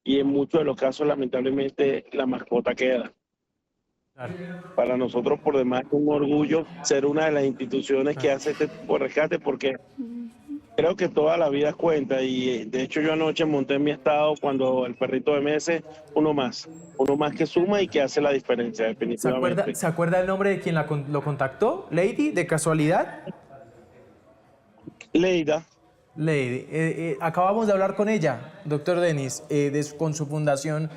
y en muchos de los casos, lamentablemente, la mascota queda. Claro. Para nosotros, por demás, es un orgullo ser una de las instituciones que hace este tipo de rescate, porque creo que toda la vida cuenta, y de hecho yo anoche monté en mi estado cuando el perrito de meses, uno más que suma y que hace la diferencia, definitivamente. ¿Se acuerda el nombre de quien lo contactó? ¿Lady, de casualidad? Leida. Lady. Acabamos de hablar con ella, doctor Denis, con su fundación,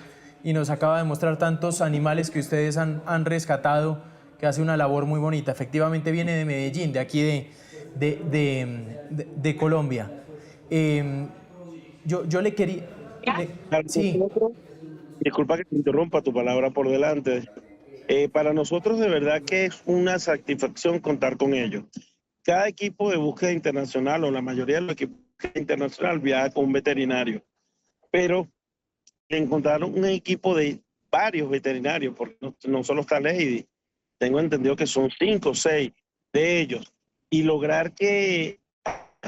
y nos acaba de mostrar tantos animales que ustedes han rescatado, que hace una labor muy bonita. Efectivamente viene de Medellín, de aquí de Colombia. Yo le quería... Sí. Disculpa que te interrumpa, tu palabra por delante. Para nosotros de verdad que es una satisfacción contar con ellos. Cada equipo de búsqueda internacional, o la mayoría de los equipos de búsqueda internacional, viaja con un veterinario, pero encontraron un equipo de varios veterinarios, porque no solo está Lady, tengo entendido que son 5 o 6 de ellos, y lograr que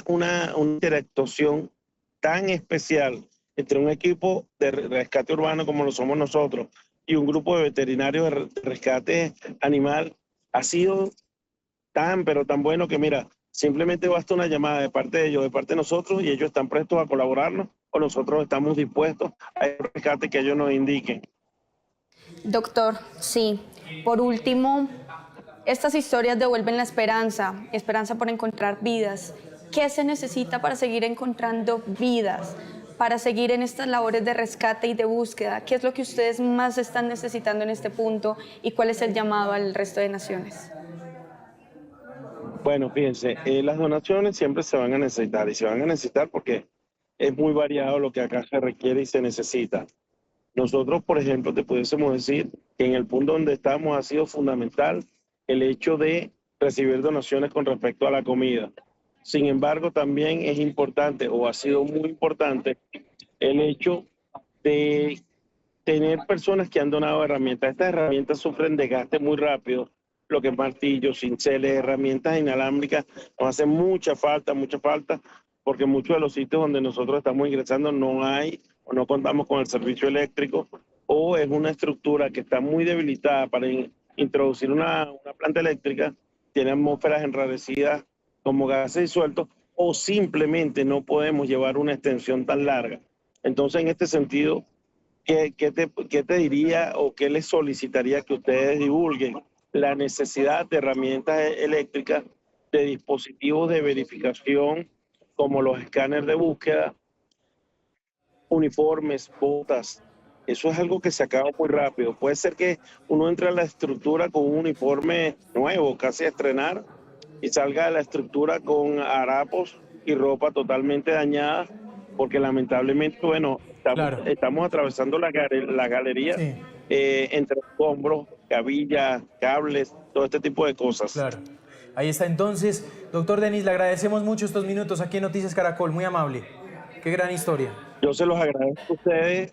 una interactuación tan especial entre un equipo de rescate urbano como lo somos nosotros y un grupo de veterinarios de rescate animal ha sido pero tan bueno que, mira, simplemente basta una llamada de parte de ellos, de parte de nosotros, y ellos están prestos a colaborarnos, o nosotros estamos dispuestos a el rescate que ellos nos indiquen. Doctor, sí. Por último, estas historias devuelven la esperanza por encontrar vidas. ¿Qué se necesita para seguir encontrando vidas? para seguir en estas labores de rescate y de búsqueda? ¿Qué es lo que ustedes más están necesitando en este punto y cuál es el llamado al resto de naciones? Bueno, fíjense, las donaciones siempre se van a necesitar y se van a necesitar porque es muy variado lo que acá se requiere y se necesita. Nosotros, por ejemplo, te pudiésemos decir que en el punto donde estamos ha sido fundamental el hecho de recibir donaciones con respecto a la comida. Sin embargo, también es importante, o ha sido muy importante, el hecho de tener personas que han donado herramientas. Estas herramientas sufren desgaste muy rápido, lo que es martillos, cinceles, herramientas inalámbricas, nos hacen mucha falta, porque muchos de los sitios donde nosotros estamos ingresando no hay o no contamos con el servicio eléctrico, o es una estructura que está muy debilitada para introducir una planta eléctrica, tiene atmósferas enrarecidas como gases disueltos, o simplemente no podemos llevar una extensión tan larga. Entonces, en este sentido, ¿qué te diría o qué les solicitaría que ustedes divulguen? La necesidad de herramientas eléctricas, de dispositivos de verificación como los escáneres de búsqueda, uniformes, botas. Eso es algo que se acaba muy rápido. Puede ser que uno entre a la estructura con un uniforme nuevo, casi a estrenar, y salga de la estructura con harapos y ropa totalmente dañada, porque lamentablemente, bueno, estamos atravesando la galería entre escombros, cabillas, cables, todo este tipo de cosas. Claro. Ahí está entonces. Doctor Denis, le agradecemos mucho estos minutos aquí en Noticias Caracol, muy amable. Qué gran historia. Yo se los agradezco a ustedes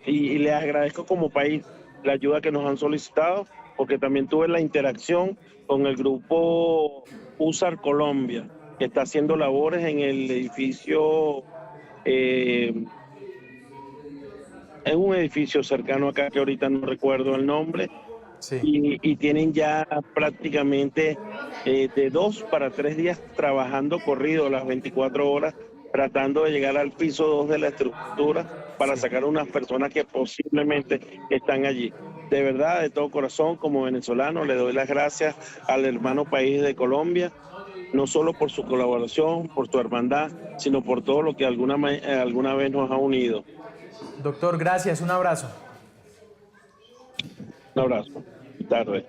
y les agradezco como país la ayuda que nos han solicitado, porque también tuve la interacción con el grupo USAR Colombia, que está haciendo labores en el edificio, es un edificio cercano acá que ahorita no recuerdo el nombre, y tienen ya prácticamente de 2 para 3 días trabajando corrido las 24 horas, tratando de llegar al piso 2 de la estructura para sacar unas personas que posiblemente están allí. De verdad, de todo corazón, como venezolano, le doy las gracias al hermano país de Colombia, no solo por su colaboración, por su hermandad, sino por todo lo que alguna vez nos ha unido. Doctor, gracias. Un abrazo. Un abrazo. Buenas tardes.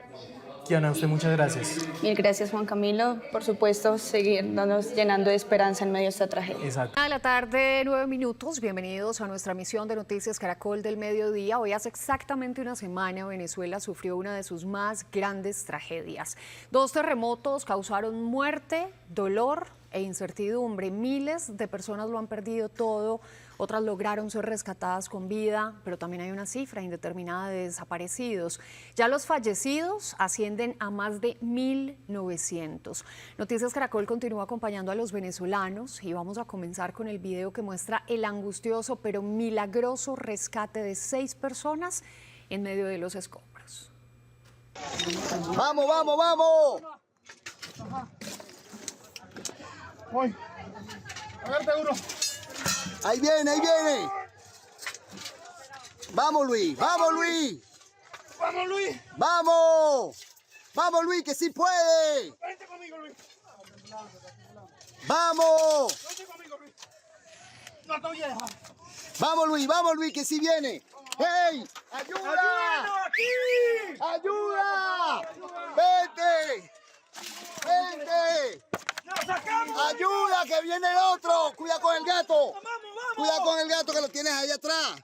Kiana, usted muchas gracias. Mil gracias, Juan Camilo. Por supuesto, seguirnos llenando de esperanza en medio de esta tragedia. Exacto. A la tarde, 9 minutos. Bienvenidos a nuestra emisión de Noticias Caracol del mediodía. Hoy hace exactamente una semana Venezuela sufrió una de sus más grandes tragedias. 2 terremotos causaron muerte, dolor e incertidumbre. Miles de personas lo han perdido todo. Otras lograron ser rescatadas con vida, pero también hay una cifra indeterminada de desaparecidos. Ya los fallecidos ascienden a más de 1.900. Noticias Caracol continúa acompañando a los venezolanos y vamos a comenzar con el video que muestra el angustioso pero milagroso rescate de 6 personas en medio de los escombros. ¡Vamos, vamos, vamos! Voy. Agárrate uno. Ahí viene, ahí viene. Vamos, Luis, vamos, Luis. Vamos, Luis. Vamos. Vamos, Luis, que sí puede. Vente conmigo, Luis. Vamos. Vente conmigo, Luis. No te voy a dejar. Vamos, Luis, que sí viene. ¡Hey! ¡Ayuda! ¡Ayúdanos aquí! ¡Ayuda! ¡Vente! ¡Vente! ¡Nos sacamos! ¡Ayuda, que viene el otro! ¡Cuidado con el gato! ¡Vamos, vamos! ¡Cuidado con el gato que lo tienes ahí atrás!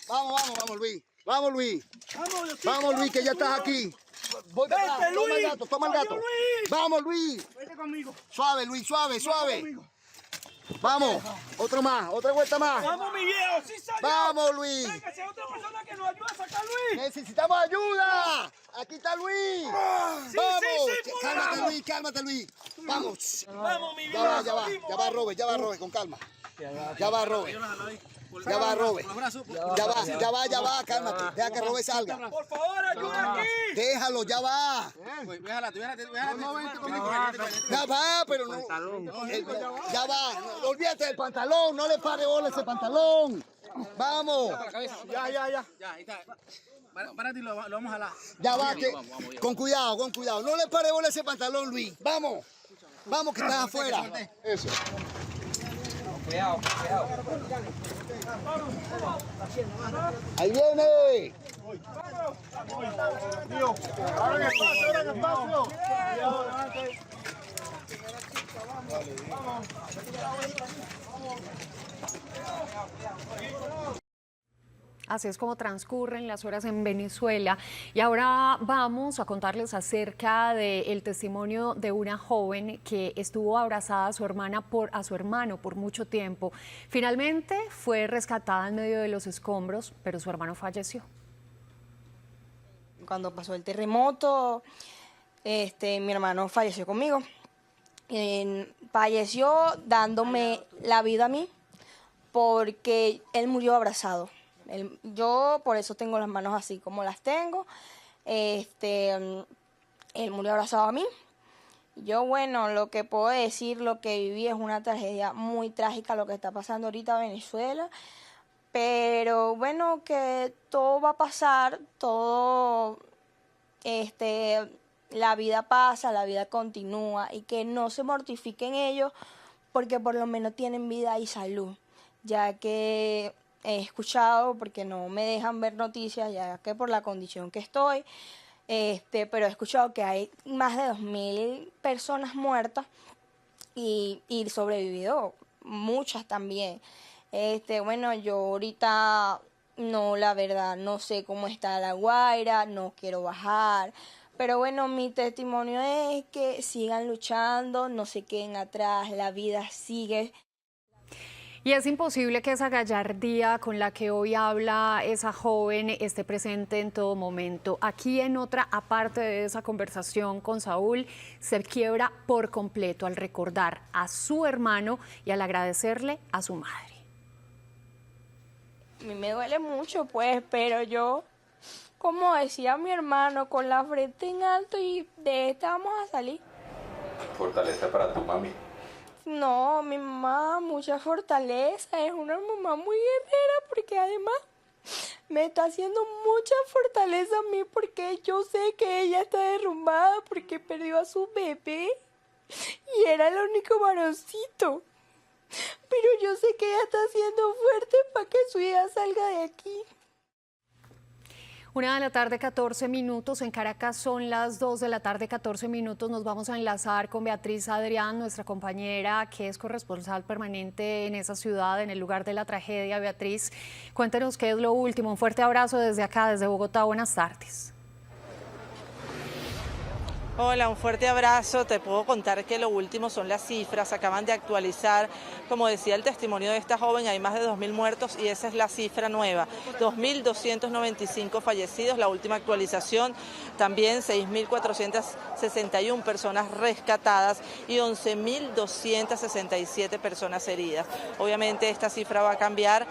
Vamos, Luis. Vamos, Luis. Vamos, Luis, que ya estás aquí. Voy para atrás. Toma el gato, toma el gato. Vamos, Luis. Vete conmigo. Suave, Luis, suave, suave. Vamos, otro más, otra vuelta más. Vamos, mi viejo, sí salió. Vamos, Luis. Venga, si hay otra persona que nos ayude a sacar a Luis. Necesitamos ayuda. Aquí está Luis. Sí, Vamos. sí, Cálmate, Luis. Vamos. Vamos, mi viejo. Ya va, Robert, con calma. Ya va, Robert. Ya va, Robert. Ya va, cálmate. Deja que Robert salga. Por favor, ayuda aquí. Déjalo, ya va. Ya va, pero no. Ya va. Olvídate del pantalón. No le pare bola ese pantalón. Vamos. Ya. Párate y lo vamos a jalar. Ya va, que, con cuidado, con cuidado. No le pare bola ese pantalón, Luis. Vamos. Vamos, que estás afuera. Eso. Cuidado, cuidado. Ahí viene. Abran espacio, abran espacio. Así es como transcurren las horas en Venezuela. Y ahora vamos a contarles acerca del testimonio de una joven que estuvo abrazada a su hermano por mucho tiempo. Finalmente fue rescatada en medio de los escombros, pero su hermano falleció. Cuando pasó el terremoto, mi hermano falleció conmigo. Falleció dándome la vida a mí porque él murió abrazado. Yo por eso tengo las manos así como las tengo. Él murió abrazado a mí. Yo, bueno, lo que puedo decir, lo que viví es una tragedia muy trágica lo que está pasando ahorita en Venezuela. Pero bueno, que todo va a pasar, todo, la vida pasa, la vida continúa y que no se mortifiquen ellos porque por lo menos tienen vida y salud, ya que he escuchado, porque no me dejan ver noticias, ya que por la condición que estoy, pero he escuchado que hay más de 2.000 personas muertas y sobrevivido muchas también. Bueno, yo ahorita no, la verdad, no sé cómo está La Guaira, no quiero bajar, pero bueno, mi testimonio es que sigan luchando, no se queden atrás, la vida sigue. Y es imposible que esa gallardía con la que hoy habla esa joven esté presente en todo momento. Aquí en otra, aparte de esa conversación con Saúl, se quiebra por completo al recordar a su hermano y al agradecerle a su madre. A mí me duele mucho, pues, pero yo, como decía mi hermano, con la frente en alto y de esta vamos a salir. Fortaleza para tu mami. No, mi mamá, mucha fortaleza, es una mamá muy guerrera porque además me está haciendo mucha fortaleza a mí porque yo sé que ella está derrumbada porque perdió a su bebé y era el único varoncito. Pero yo sé que ella está siendo fuerte para que su hija salga de aquí. 1:14 p.m. en Caracas son las 2:14 p.m. Nos vamos a enlazar con Beatriz Adrián, nuestra compañera que es corresponsal permanente en esa ciudad, en el lugar de la tragedia. Beatriz, cuéntenos qué es lo último. Un fuerte abrazo desde acá, desde Bogotá. Buenas tardes. Hola, un fuerte abrazo. Te puedo contar que lo último son las cifras. Acaban de actualizar, como decía el testimonio de esta joven, hay más de 2.000 muertos y esa es la cifra nueva. 2.295 fallecidos, la última actualización. También 6.461 personas rescatadas y 11.267 personas heridas. Obviamente esta cifra va a cambiar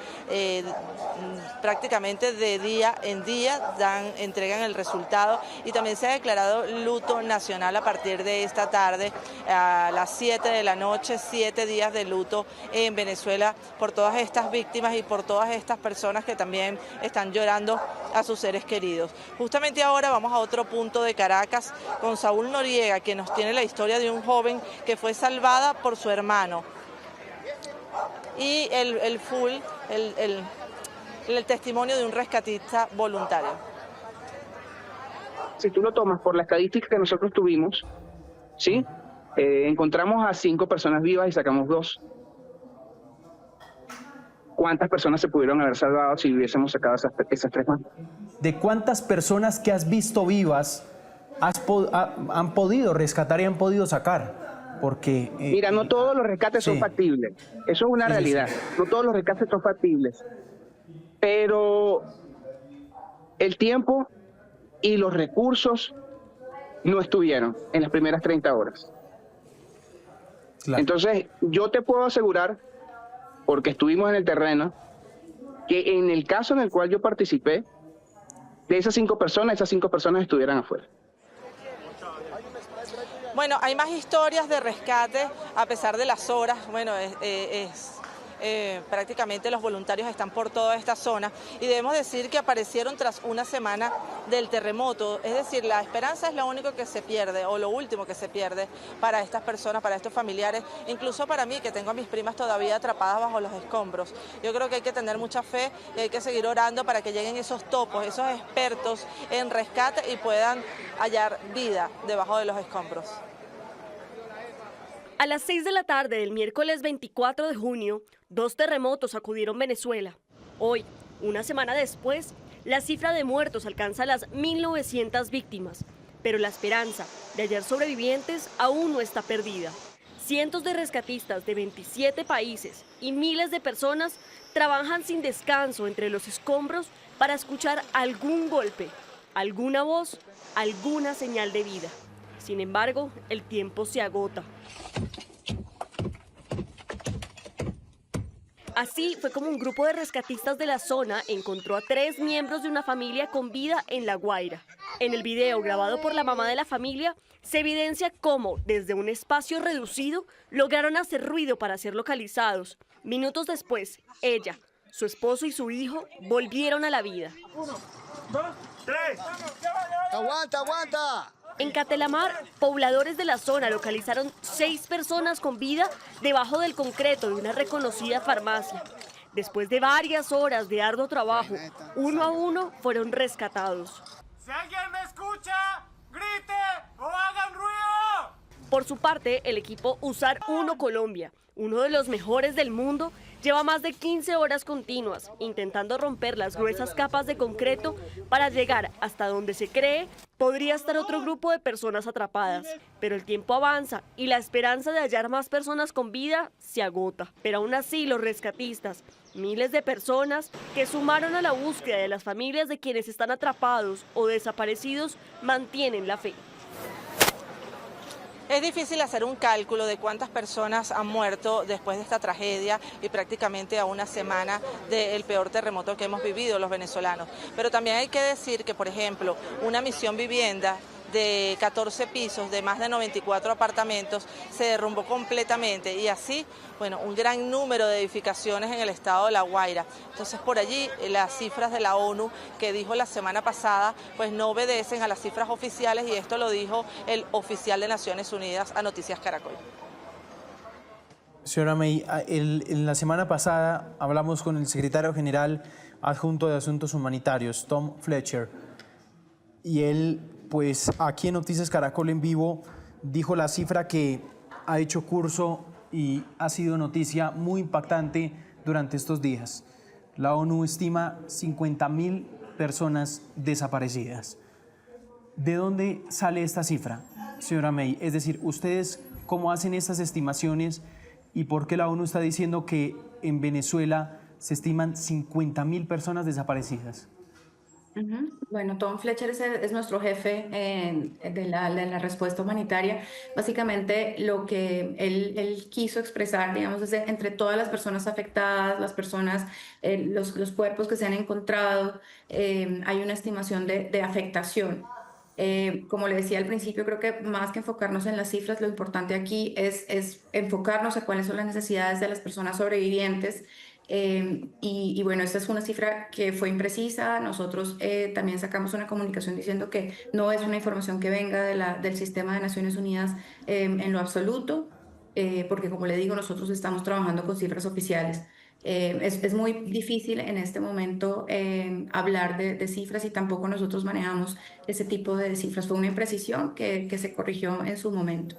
prácticamente de día en día, entregan el resultado y también se ha declarado luto nacional a partir de esta tarde a las 7 de la noche, 7 días de luto en Venezuela por todas estas víctimas y por todas estas personas que también están llorando a sus seres queridos. Justamente ahora vamos a otro punto de Caracas con Saúl Noriega, que nos tiene la historia de un joven que fue salvada por su hermano y el testimonio de un rescatista voluntario. Si tú lo tomas por la estadística que nosotros tuvimos, ¿sí? Encontramos a 5 personas vivas y sacamos 2. ¿Cuántas personas se pudieron haber salvado si hubiésemos sacado esas 3 más? ¿De cuántas personas que has visto vivas han podido rescatar y han podido sacar? Porque mira, no todos los rescates son factibles. Eso es una realidad. No todos los rescates son factibles. Pero el tiempo y los recursos no estuvieron en las primeras 30 horas. Claro. Entonces, yo te puedo asegurar, porque estuvimos en el terreno, que en el caso en el cual yo participé, de esas 5 personas estuvieran afuera. Bueno, hay más historias de rescate a pesar de las horas. Bueno, prácticamente los voluntarios están por toda esta zona y debemos decir que aparecieron tras una semana del terremoto, es decir, la esperanza es lo único que se pierde o lo último que se pierde para estas personas, para estos familiares, incluso para mí que tengo a mis primas todavía atrapadas bajo los escombros. Yo creo que hay que tener mucha fe y hay que seguir orando para que lleguen esos topos, esos expertos en rescate y puedan hallar vida debajo de los escombros. A las 6 de la tarde del miércoles 24 de junio, 2 terremotos sacudieron Venezuela. Hoy, una semana después, la cifra de muertos alcanza las 1.900 víctimas, pero la esperanza de hallar sobrevivientes aún no está perdida. Cientos de rescatistas de 27 países y miles de personas trabajan sin descanso entre los escombros para escuchar algún golpe, alguna voz, alguna señal de vida. Sin embargo, el tiempo se agota. Así fue como un grupo de rescatistas de la zona encontró a 3 miembros de una familia con vida en La Guaira. En el video grabado por la mamá de la familia, se evidencia cómo, desde un espacio reducido, lograron hacer ruido para ser localizados. Minutos después, ella, su esposo y su hijo volvieron a la vida. 1, 2, 3. ¡Aguanta, aguanta! En Catelamar, pobladores de la zona localizaron 6 personas con vida debajo del concreto de una reconocida farmacia. Después de varias horas de arduo trabajo, uno a uno fueron rescatados. Si alguien me escucha, grite o hagan ruido. Por su parte, el equipo USAR 1 Colombia, uno de los mejores del mundo, lleva más de 15 horas continuas intentando romper las gruesas capas de concreto para llegar hasta donde se cree podría estar otro grupo de personas atrapadas. Pero el tiempo avanza y la esperanza de hallar más personas con vida se agota. Pero aún así los rescatistas, miles de personas que sumaron a la búsqueda de las familias de quienes están atrapados o desaparecidos, mantienen la fe. Es difícil hacer un cálculo de cuántas personas han muerto después de esta tragedia y prácticamente a una semana del peor terremoto que hemos vivido los venezolanos. Pero también hay que decir que, por ejemplo, una misión vivienda de 14 pisos, de más de 94 apartamentos, se derrumbó completamente y así, bueno, un gran número de edificaciones en el estado de La Guaira. Entonces, por allí, las cifras de la ONU que dijo la semana pasada, pues no obedecen a las cifras oficiales y esto lo dijo el oficial de Naciones Unidas a Noticias Caracol. Señora May, en la semana pasada hablamos con el secretario general adjunto de Asuntos Humanitarios, Tom Fletcher, y él, pues aquí en Noticias Caracol en Vivo, dijo la cifra que ha hecho curso y ha sido noticia muy impactante durante estos días. La ONU estima 50.000 personas desaparecidas. ¿De dónde sale esta cifra, señora May? Es decir, ¿ustedes cómo hacen estas estimaciones y por qué la ONU está diciendo que en Venezuela se estiman 50.000 personas desaparecidas? Bueno, Tom Fletcher es nuestro jefe de la respuesta humanitaria. Básicamente lo que él quiso expresar, digamos, es entre todas las personas afectadas, las personas, los cuerpos que se han encontrado, hay una estimación de afectación. Como le decía al principio, creo que más que enfocarnos en las cifras, lo importante aquí es enfocarnos a cuáles son las necesidades de las personas sobrevivientes. Y bueno, esta es una cifra que fue imprecisa. Nosotros también sacamos una comunicación diciendo que no es una información que venga del sistema de Naciones Unidas en lo absoluto, porque como le digo, nosotros estamos trabajando con cifras oficiales. Es muy difícil en este momento hablar de cifras y tampoco nosotros manejamos ese tipo de cifras. Fue una imprecisión que se corrigió en su momento.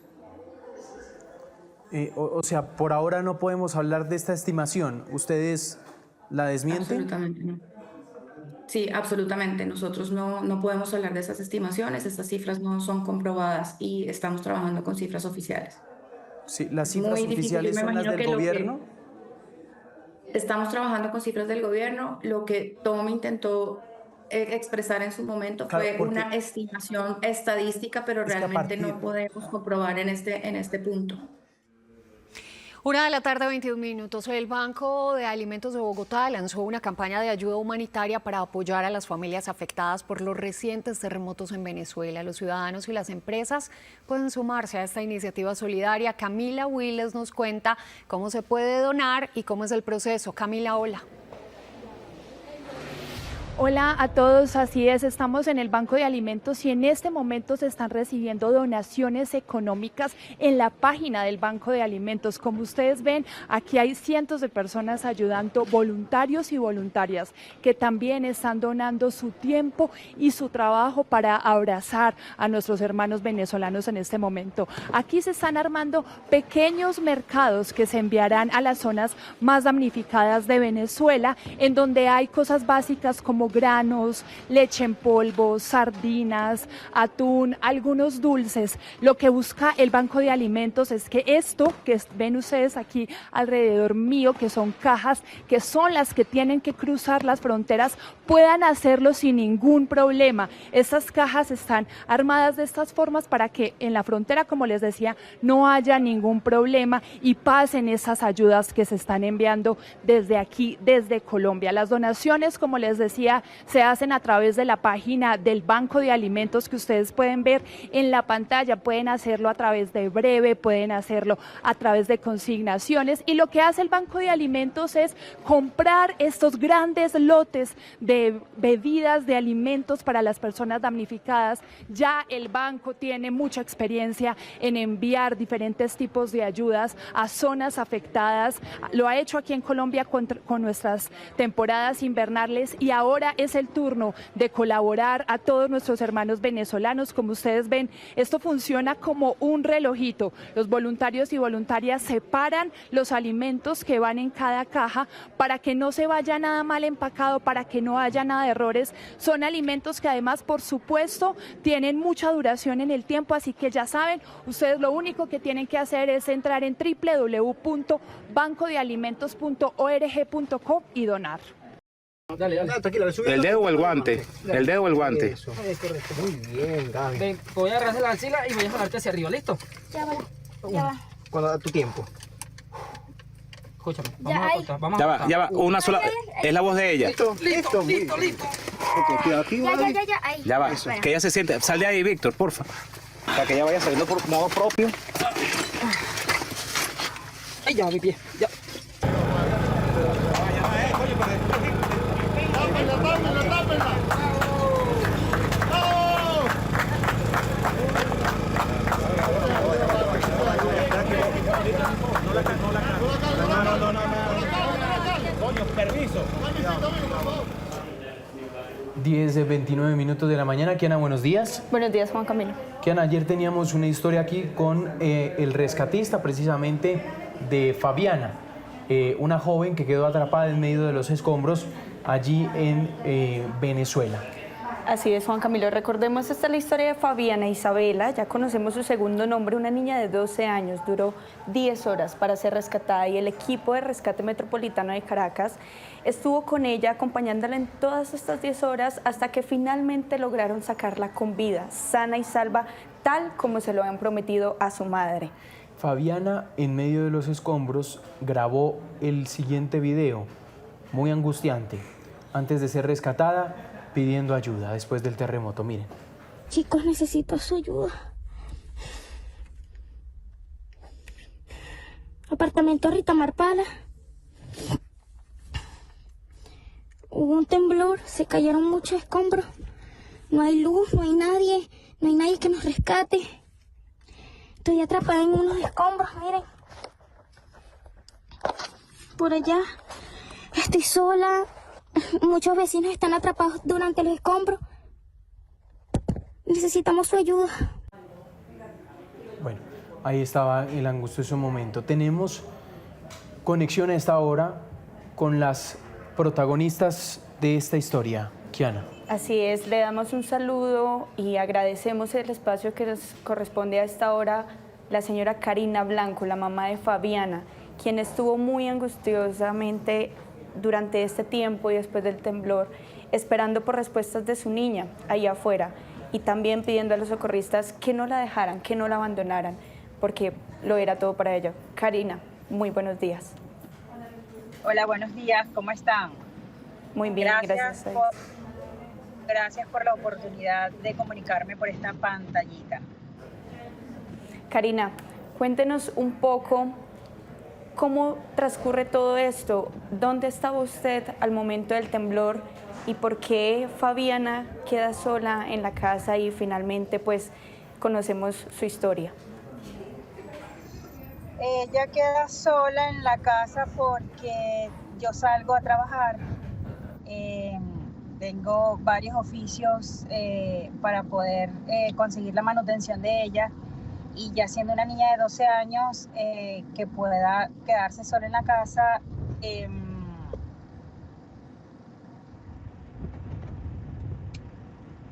O sea, por ahora no podemos hablar de esta estimación. ¿Ustedes la desmienten? Absolutamente no. Sí, absolutamente. Nosotros no podemos hablar de esas estimaciones. Estas cifras no son comprobadas y estamos trabajando con cifras oficiales. Sí, ¿las cifras oficiales son las del gobierno? Estamos trabajando con cifras del gobierno. Lo que Tom intentó expresar en su momento fue una estimación estadística, pero realmente no podemos comprobar en este punto. 1:21 p.m. El Banco de Alimentos de Bogotá lanzó una campaña de ayuda humanitaria para apoyar a las familias afectadas por los recientes terremotos en Venezuela. Los ciudadanos y las empresas pueden sumarse a esta iniciativa solidaria. Camila Willes nos cuenta cómo se puede donar y cómo es el proceso. Camila, hola. Hola a todos, así es, estamos en el Banco de Alimentos y en este momento se están recibiendo donaciones económicas en la página del Banco de Alimentos. Como ustedes ven, aquí hay cientos de personas ayudando, voluntarios y voluntarias, que también están donando su tiempo y su trabajo para abrazar a nuestros hermanos venezolanos en este momento. Aquí se están armando pequeños mercados que se enviarán a las zonas más damnificadas de Venezuela, en donde hay cosas básicas como granos, leche en polvo, sardinas, atún, algunos dulces. Lo que busca el Banco de Alimentos es que esto que ven ustedes aquí alrededor mío, que son cajas, que son las que tienen que cruzar las fronteras, puedan hacerlo sin ningún problema. Estas cajas están armadas de estas formas para que en la frontera, como les decía, no haya ningún problema y pasen esas ayudas que se están enviando desde aquí, desde Colombia. Las donaciones, como les decía, se hacen a través de la página del Banco de Alimentos que ustedes pueden ver en la pantalla. Pueden hacerlo a través de Breve, pueden hacerlo a través de consignaciones, y lo que hace el Banco de Alimentos es comprar estos grandes lotes de bebidas, de alimentos para las personas damnificadas. Ya el banco tiene mucha experiencia en enviar diferentes tipos de ayudas a zonas afectadas. Lo ha hecho aquí en Colombia con nuestras temporadas invernales, y ahora es el turno de colaborar a todos nuestros hermanos venezolanos. Como ustedes ven, esto funciona como un relojito. Los voluntarios y voluntarias separan los alimentos que van en cada caja para que no se vaya nada mal empacado, para que no haya nada de errores. Son alimentos que además, por supuesto, tienen mucha duración en el tiempo, así que ya saben, ustedes lo único que tienen que hacer es entrar en www.bancodealimentos.org.co y donar. Dale, tranquila, ¿El dedo o el guante? El dedo o el guante. Eso. Es correcto. Muy bien, Gaby. Ven, voy a agarrarse la axila y voy a jalarte hacia arriba, ¿listo? Ya va. Cuando da tu tiempo. Escúchame, vamos a cortar, vamos a cortar. Ya va, una sola, es la voz de ella. Listo. Okay, aquí, ahí. Ya va, que ella se siente. Sal de ahí, Víctor, porfa. Para que ella vaya saliendo por modo propio. Ay, ya, mi pie, ya. 10:29 minutos de la mañana. Kiana, buenos días. Buenos días, Juan Camilo. Kiana, ayer teníamos una historia aquí con el rescatista precisamente de Fabiana, una joven que quedó atrapada en medio de los escombros allí en Venezuela. Así es, Juan Camilo. Recordemos, esta es la historia de Fabiana Isabela. Ya conocemos su segundo nombre, una niña de 12 años. Duró 10 horas para ser rescatada y el equipo de rescate metropolitano de Caracas estuvo con ella, acompañándola en todas estas 10 horas hasta que finalmente lograron sacarla con vida, sana y salva, tal como se lo habían prometido a su madre. Fabiana, en medio de los escombros, grabó el siguiente video, muy angustiante, antes de ser rescatada, pidiendo ayuda después del terremoto. Miren. Chicos, necesito su ayuda. Apartamento Rita Marpala. Hubo un temblor, se cayeron muchos escombros. No hay luz, no hay nadie que nos rescate. Estoy atrapada en unos escombros, miren. Por allá estoy sola. Muchos vecinos están atrapados durante los escombros. Necesitamos su ayuda. Bueno, ahí estaba el angustioso momento. Tenemos conexión a esta hora con las protagonistas de esta historia. Kiana. Así es, le damos un saludo y agradecemos el espacio que nos corresponde a esta hora la señora Karina Blanco, la mamá de Fabiana, quien estuvo muy angustiosamente durante este tiempo y después del temblor, esperando por respuestas de su niña ahí afuera, y también pidiendo a los socorristas que no la dejaran, que no la abandonaran, porque lo era todo para ella. Karina, Muy buenos días. Hola, buenos días, ¿cómo están? Muy bien, gracias. Gracias por la oportunidad de comunicarme por esta pantallita. Karina, cuéntenos un poco cómo transcurre todo esto, dónde estaba usted al momento del temblor y por qué Fabiana queda sola en la casa y finalmente pues conocemos su historia. Ella queda sola en la casa porque yo salgo a trabajar. Tengo varios oficios para poder conseguir la manutención de ella, y ya siendo una niña de 12 años que pueda quedarse sola en la casa,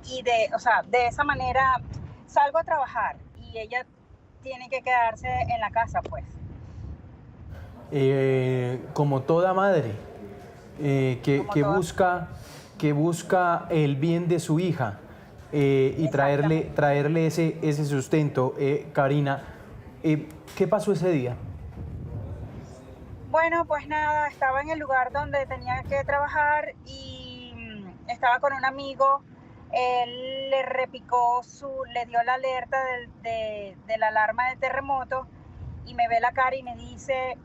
y de esa manera salgo a trabajar y ella tiene que quedarse en la casa, pues. Como toda madre que busca el bien de su hija y traerle ese sustento. Karina, ¿qué pasó ese día? Bueno, pues nada, estaba en el lugar donde tenía que trabajar y estaba con un amigo. Él le dio la alerta de la alarma de terremoto y me ve la cara y me dice,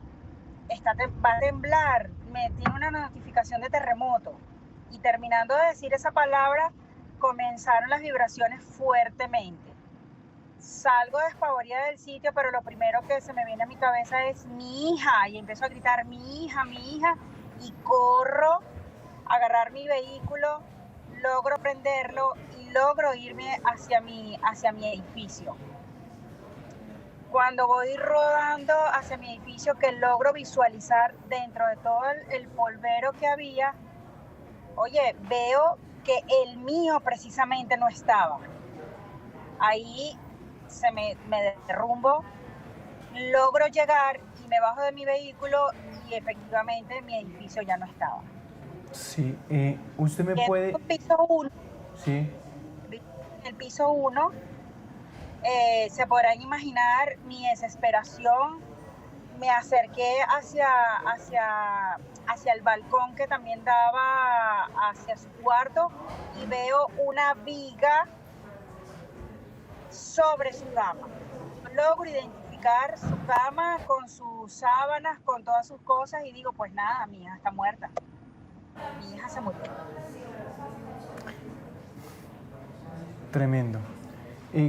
va a temblar, me tiene una notificación de terremoto. Y terminando de decir esa palabra, comenzaron las vibraciones fuertemente. Salgo despavorida del sitio, pero lo primero que se me viene a mi cabeza es mi hija, y empiezo a gritar mi hija, y corro a agarrar mi vehículo, logro prenderlo y logro irme hacia mi edificio. Cuando voy rodando hacia mi edificio, que logro visualizar dentro de todo el polvero que había, oye, veo que el mío precisamente no estaba. Ahí me derrumbo, logro llegar y me bajo de mi vehículo y efectivamente mi edificio ya no estaba. Sí, usted me puede... En el piso 1, sí. En el piso 1, se podrán imaginar mi desesperación. Me acerqué hacia el balcón que también daba hacia su cuarto y veo una viga sobre su cama. Logro identificar su cama con sus sábanas, con todas sus cosas y digo, pues nada, mi hija está muerta. Mi hija se murió. Tremendo.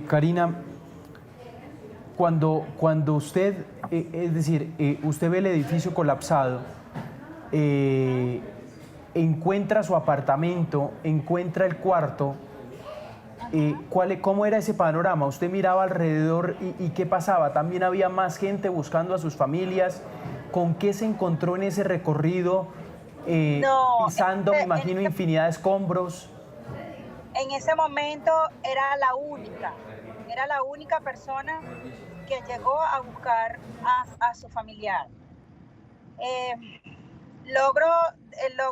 Karina, cuando usted, es decir, usted ve el edificio colapsado, encuentra su apartamento, encuentra el cuarto, ¿cómo era ese panorama? ¿Usted miraba alrededor y qué pasaba? ¿También había más gente buscando a sus familias? ¿Con qué se encontró en ese recorrido? Pisando, me imagino, infinidad de escombros. En ese momento era la única persona que llegó a buscar a su familiar. Logro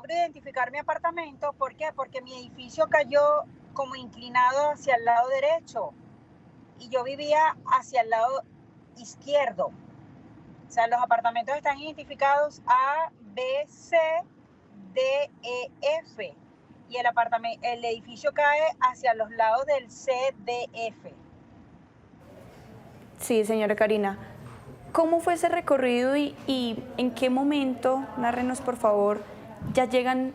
identificar mi apartamento. ¿Por qué? Porque mi edificio cayó como inclinado hacia el lado derecho y yo vivía hacia el lado izquierdo. O sea, los apartamentos están identificados A, B, C, D, E, F. Y el edificio cae hacia los lados del CDF. Sí, señora Karina. ¿Cómo fue ese recorrido y en qué momento, nárrenos por favor, ya llegan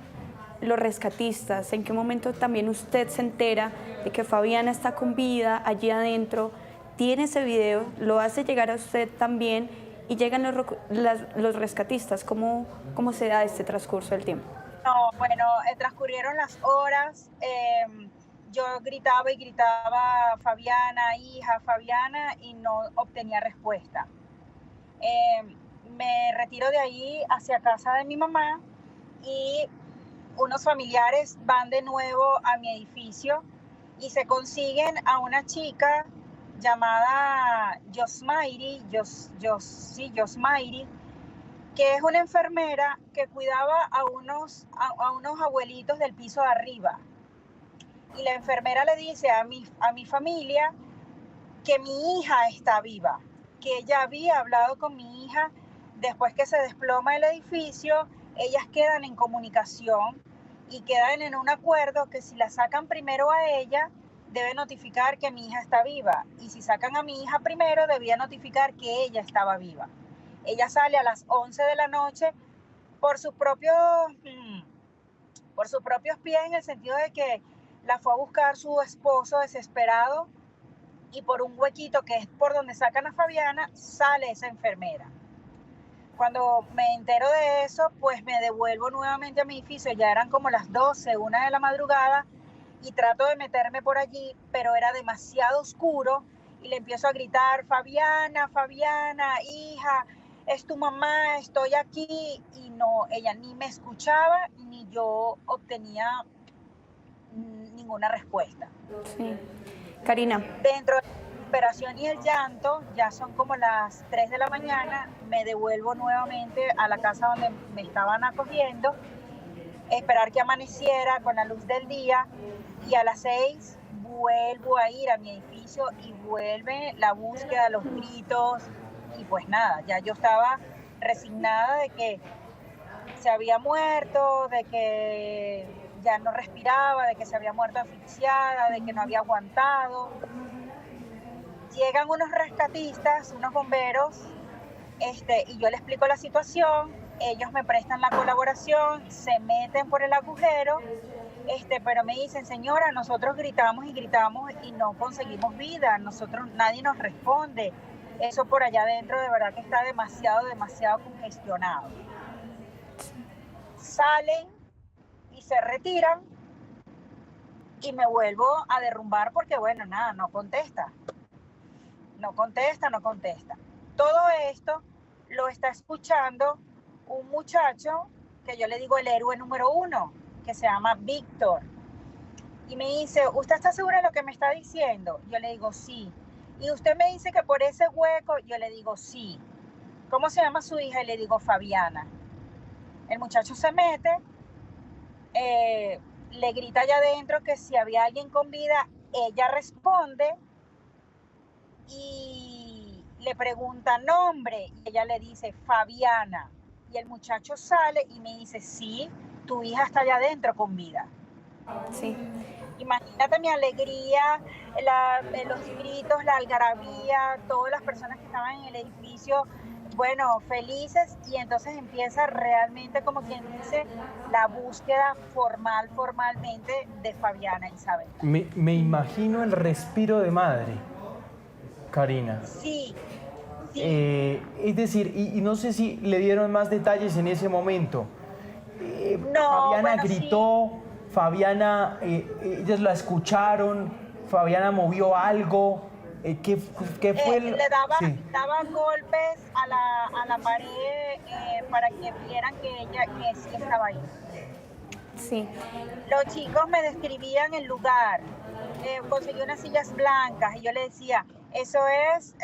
los rescatistas? ¿En qué momento también usted se entera de que Fabiana está con vida allí adentro? Tiene ese video, lo hace llegar a usted también y llegan los rescatistas. ¿Cómo se da este transcurso del tiempo? No, bueno, transcurrieron las horas, yo gritaba y gritaba Fabiana, hija, Fabiana, y no obtenía respuesta. Me retiro de ahí hacia casa de mi mamá y unos familiares van de nuevo a mi edificio y se consiguen a una chica llamada Yosmairi, que es una enfermera que cuidaba a unos abuelitos del piso de arriba. Y la enfermera le dice a mi familia que mi hija está viva, que ella había hablado con mi hija Después que se desploma el edificio, ellas quedan en comunicación y quedan en un acuerdo que si la sacan primero a ella, debe notificar que mi hija está viva. Y si sacan a mi hija primero, debía notificar que ella estaba viva. Ella sale a las 11 de la noche por sus propios pies, en el sentido de que la fue a buscar su esposo desesperado, y por un huequito que es por donde sacan a Fabiana, sale esa enfermera. Cuando me entero de eso, pues me devuelvo nuevamente a mi edificio. Ya eran como las 12, 1 de la madrugada, y trato de meterme por allí, pero era demasiado oscuro, y le empiezo a gritar: Fabiana, Fabiana, hija, es tu mamá, estoy aquí. Y no, ella ni me escuchaba, ni yo obtenía ninguna respuesta. Sí. Karina. Dentro de la desesperación y el llanto, ya son como las 3 de la mañana, me devuelvo nuevamente a la casa donde me estaban acogiendo, esperar que amaneciera con la luz del día, y a las 6 vuelvo a ir a mi edificio y vuelve la búsqueda, los gritos, y pues nada, ya yo estaba resignada de que se había muerto, de que ya no respiraba, de que se había muerto asfixiada, de que no había aguantado. Llegan unos rescatistas, unos bomberos, y yo les explico la situación, ellos me prestan la colaboración, se meten por el agujero, pero me dicen: señora, nosotros gritamos y gritamos y no conseguimos vida, nadie nos responde, eso por allá adentro de verdad que está demasiado congestionado. Salen y se retiran, y me vuelvo a derrumbar porque, bueno, nada, no contesta. Todo esto lo está escuchando un muchacho que yo le digo el héroe número 1, que se llama Víctor. Y me dice: ¿usted está segura de lo que me está diciendo? Yo le digo: sí. Y usted me dice que por ese hueco, yo le digo: sí. ¿Cómo se llama su hija? Y le digo: Fabiana. El muchacho se mete, le grita allá adentro que si había alguien con vida. Ella responde y le pregunta nombre, y ella le dice: Fabiana. Y el muchacho sale y me dice: sí, tu hija está allá adentro con vida. Sí. Imagínate mi alegría, los gritos, la algarabía, todas las personas que estaban en el edificio, bueno, felices. Y entonces empieza realmente, como quien dice, la búsqueda formalmente de Fabiana Isabel. Me imagino el respiro de madre, Karina. Sí. Es decir, y no sé si le dieron más detalles en ese momento. No, Fabiana gritó, sí. Fabiana, ellas la escucharon, Fabiana movió algo. ¿Qué fue? Le daba golpes a la pared para que vieran que sí estaba ahí. Sí. Los chicos me describían el lugar. Conseguí unas sillas blancas y yo le decía: eso es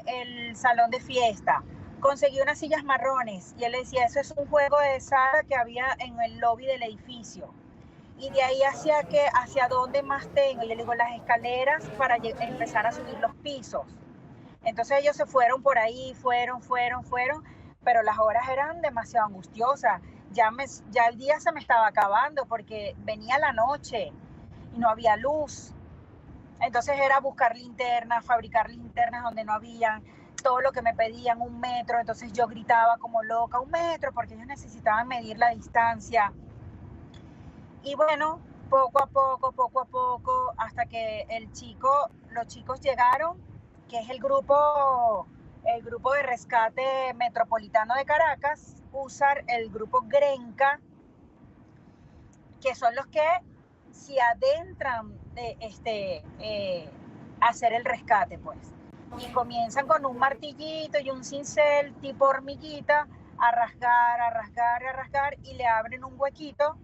el salón de fiesta. Conseguí unas sillas marrones y él le decía: eso es un juego de sala que había en el lobby del edificio. Y de ahí hacia dónde más tengo. Y yo le digo: las escaleras para empezar a subir los pisos. Entonces ellos se fueron por ahí, fueron, pero las horas eran demasiado angustiosas. Ya el día se me estaba acabando porque venía la noche y no había luz. Entonces era buscar linternas, fabricar linternas donde no habían, todo lo que me pedían, 1 metro. Entonces yo gritaba como loca: 1 metro, porque ellos necesitaban medir la distancia. Y bueno, poco a poco, hasta que los chicos llegaron, que es el grupo de rescate metropolitano de Caracas, USAR, el grupo Grenca, que son los que se adentran a hacer el rescate, pues. Y comienzan con un martillito y un cincel tipo hormiguita a rasgar, y le abren un huequito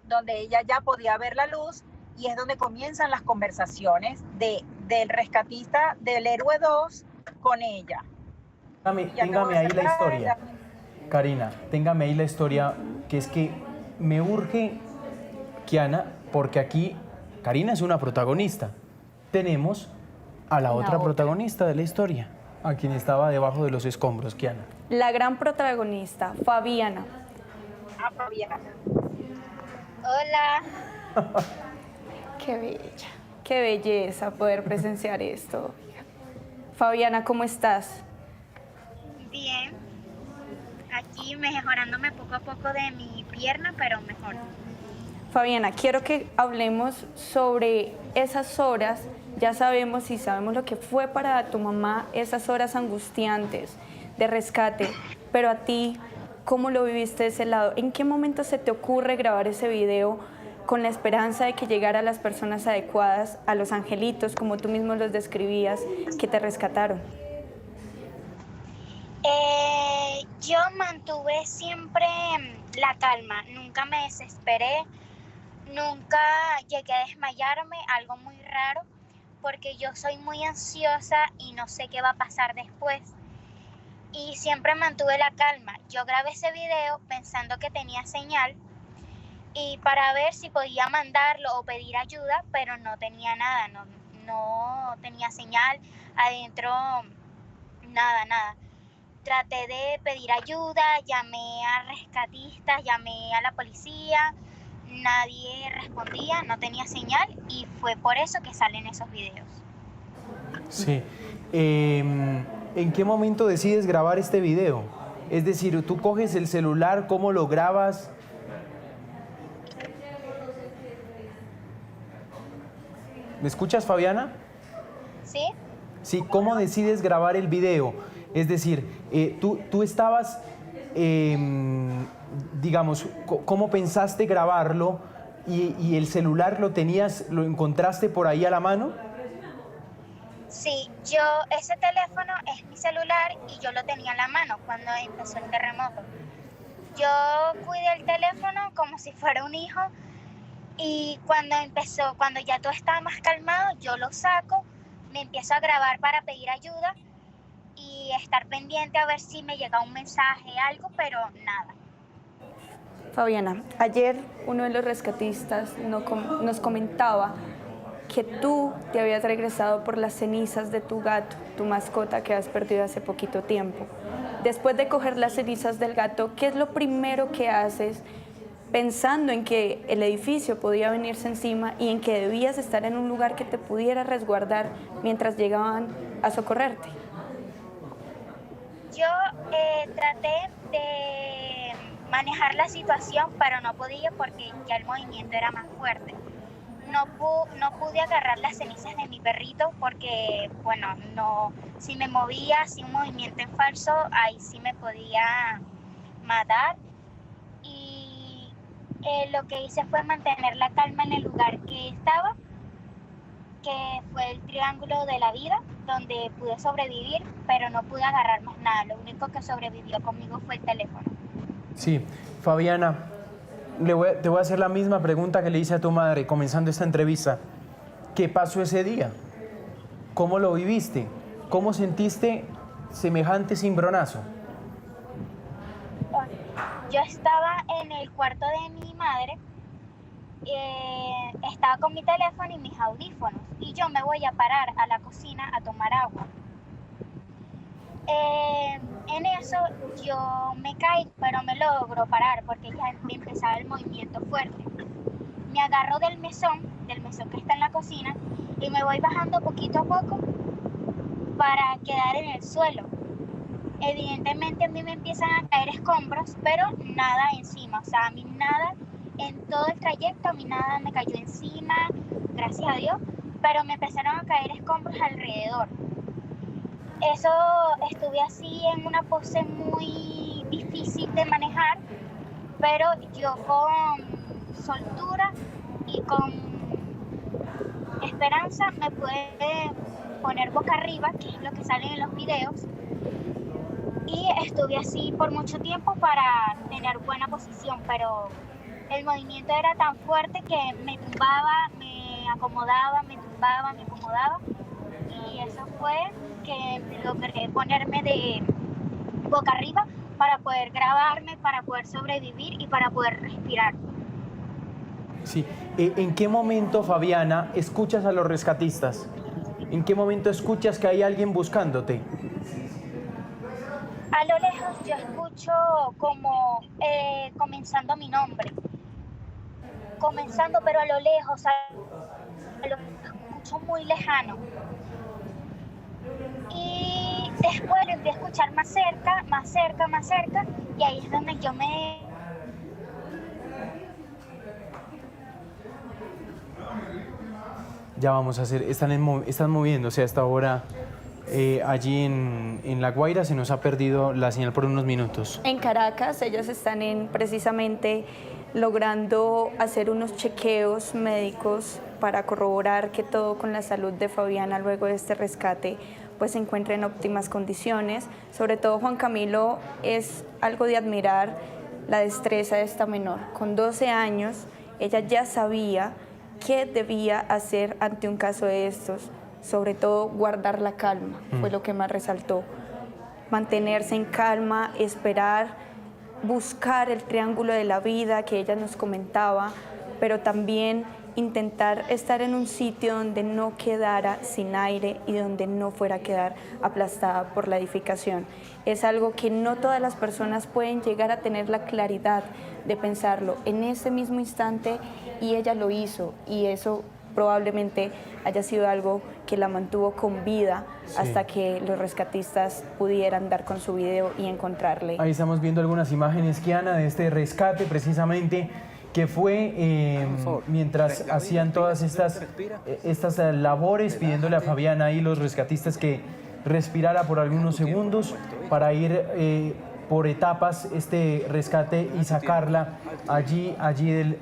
donde ella ya podía ver la luz, y es donde comienzan las conversaciones del rescatista del héroe 2 con ella. Téngame ahí la historia, Karina, téngame ahí la historia, que es que me urge, Kiana, porque aquí Karina es una protagonista. Tenemos a la otra protagonista de la historia. a quien estaba debajo de los escombros, Kiana. La gran protagonista, Fabiana. Fabiana. Hola. Qué bella, qué belleza poder presenciar esto. Fabiana, ¿cómo estás? Bien. Aquí mejorándome poco a poco de mi pierna, pero mejor. Fabiana, quiero que hablemos sobre esas horas. Ya sabemos y sabemos lo que fue para tu mamá esas horas angustiantes de rescate, pero a ti, ¿cómo lo viviste de ese lado? ¿En qué momento se te ocurre grabar ese video con la esperanza de que llegara a las personas adecuadas, a los angelitos, como tú mismo los describías, que te rescataron? Yo mantuve siempre la calma, nunca me desesperé, nunca llegué a desmayarme, algo muy raro, porque yo soy muy ansiosa y no sé qué va a pasar después. Y siempre mantuve la calma. Yo grabé ese video pensando que tenía señal y para ver si podía mandarlo o pedir ayuda, pero no tenía nada, no tenía señal adentro, nada. Traté de pedir ayuda, llamé a rescatistas, llamé a la policía, nadie respondía, no tenía señal y fue por eso que salen esos videos. Sí. ¿En qué momento decides grabar este video? Es decir, tú coges el celular, ¿cómo lo grabas? ¿Me escuchas, Fabiana? ¿Sí? Sí, ¿cómo decides grabar el video? Es decir, tú estabas, digamos, ¿cómo pensaste grabarlo y el celular lo encontraste por ahí a la mano? Sí, ese teléfono es mi celular y yo lo tenía en la mano cuando empezó el terremoto. Yo cuidé el teléfono como si fuera un hijo y cuando ya todo estaba más calmado, yo lo saco, me empiezo a grabar para pedir ayuda y estar pendiente a ver si me llega un mensaje, algo, pero nada. Fabiana, ayer uno de los rescatistas nos comentaba que tú te habías regresado por las cenizas de tu gato, tu mascota que has perdido hace poquito tiempo. Después de coger las cenizas del gato, ¿qué es lo primero que haces pensando en que el edificio podía venirse encima y en que debías estar en un lugar que te pudiera resguardar mientras llegaban a socorrerte? Yo traté de manejar la situación, pero no podía porque ya el movimiento era más fuerte. No pude agarrar las cenizas de mi perrito porque, bueno, si me movía, si un movimiento en falso, ahí sí me podía matar. Y lo que hice fue mantener la calma en el lugar que estaba, que fue el triángulo de la vida, donde pude sobrevivir, pero no pude agarrar más nada. Lo único que sobrevivió conmigo fue el teléfono. Sí, Fabiana, te voy a hacer la misma pregunta que le hice a tu madre comenzando esta entrevista. ¿Qué pasó ese día? ¿Cómo lo viviste? ¿Cómo sentiste semejante cimbronazo? Yo estaba en el cuarto de mi madre, estaba con mi teléfono y mis audífonos, y yo me voy a parar a la cocina a tomar agua. En eso yo me caí, pero me logro parar porque ya me empezaba el movimiento fuerte. Me agarro del mesón que está en la cocina, y me voy bajando poquito a poco para quedar en el suelo. Evidentemente a mí me empiezan a caer escombros, pero nada encima, o sea, a mí nada, en todo el trayecto a mí nada me cayó encima, gracias a Dios, pero me empezaron a caer escombros alrededor. Eso, estuve así en una pose muy difícil de manejar, pero yo con soltura y con esperanza me pude poner boca arriba, que es lo que sale en los videos, y estuve así por mucho tiempo para tener buena posición, pero el movimiento era tan fuerte que me tumbaba, me acomodaba, me tumbaba, me acomodaba, y eso fue que logré ponerme de boca arriba para poder grabarme, para poder sobrevivir y para poder respirar. Sí. ¿En qué momento, Fabiana, escuchas a los rescatistas? ¿En qué momento escuchas que hay alguien buscándote? a lo lejos yo escucho como comenzando mi nombre. Comenzando, pero a lo lejos, lo escucho muy lejano. Y después lo empiezo a escuchar más cerca, más cerca, más cerca, y ahí es donde yo me... Ya vamos a hacer, están moviéndose hasta ahora allí en La Guaira. Se nos ha perdido la señal por unos minutos. En Caracas ellos están precisamente logrando hacer unos chequeos médicos para corroborar que todo con la salud de Fabiana luego de este rescate pues se encuentra en óptimas condiciones. Sobre todo, Juan Camilo, es algo de admirar la destreza de esta menor. Con 12 años ella ya sabía qué debía hacer ante un caso de estos, sobre todo guardar la calma, fue lo que más resaltó. Mantenerse en calma, esperar, buscar el triángulo de la vida que ella nos comentaba, pero también intentar estar en un sitio donde no quedara sin aire y donde no fuera a quedar aplastada por la edificación. Es algo que no todas las personas pueden llegar a tener la claridad de pensarlo en ese mismo instante, y ella lo hizo, y eso probablemente haya sido algo que la mantuvo con vida hasta que los rescatistas pudieran dar con su video y encontrarle. Ahí estamos viendo algunas imágenes, Kiana, de este rescate precisamente, que fue mientras hacían todas estas labores, pidiéndole a Fabiana y los rescatistas que respirara por algunos segundos para ir por etapas este rescate y sacarla allí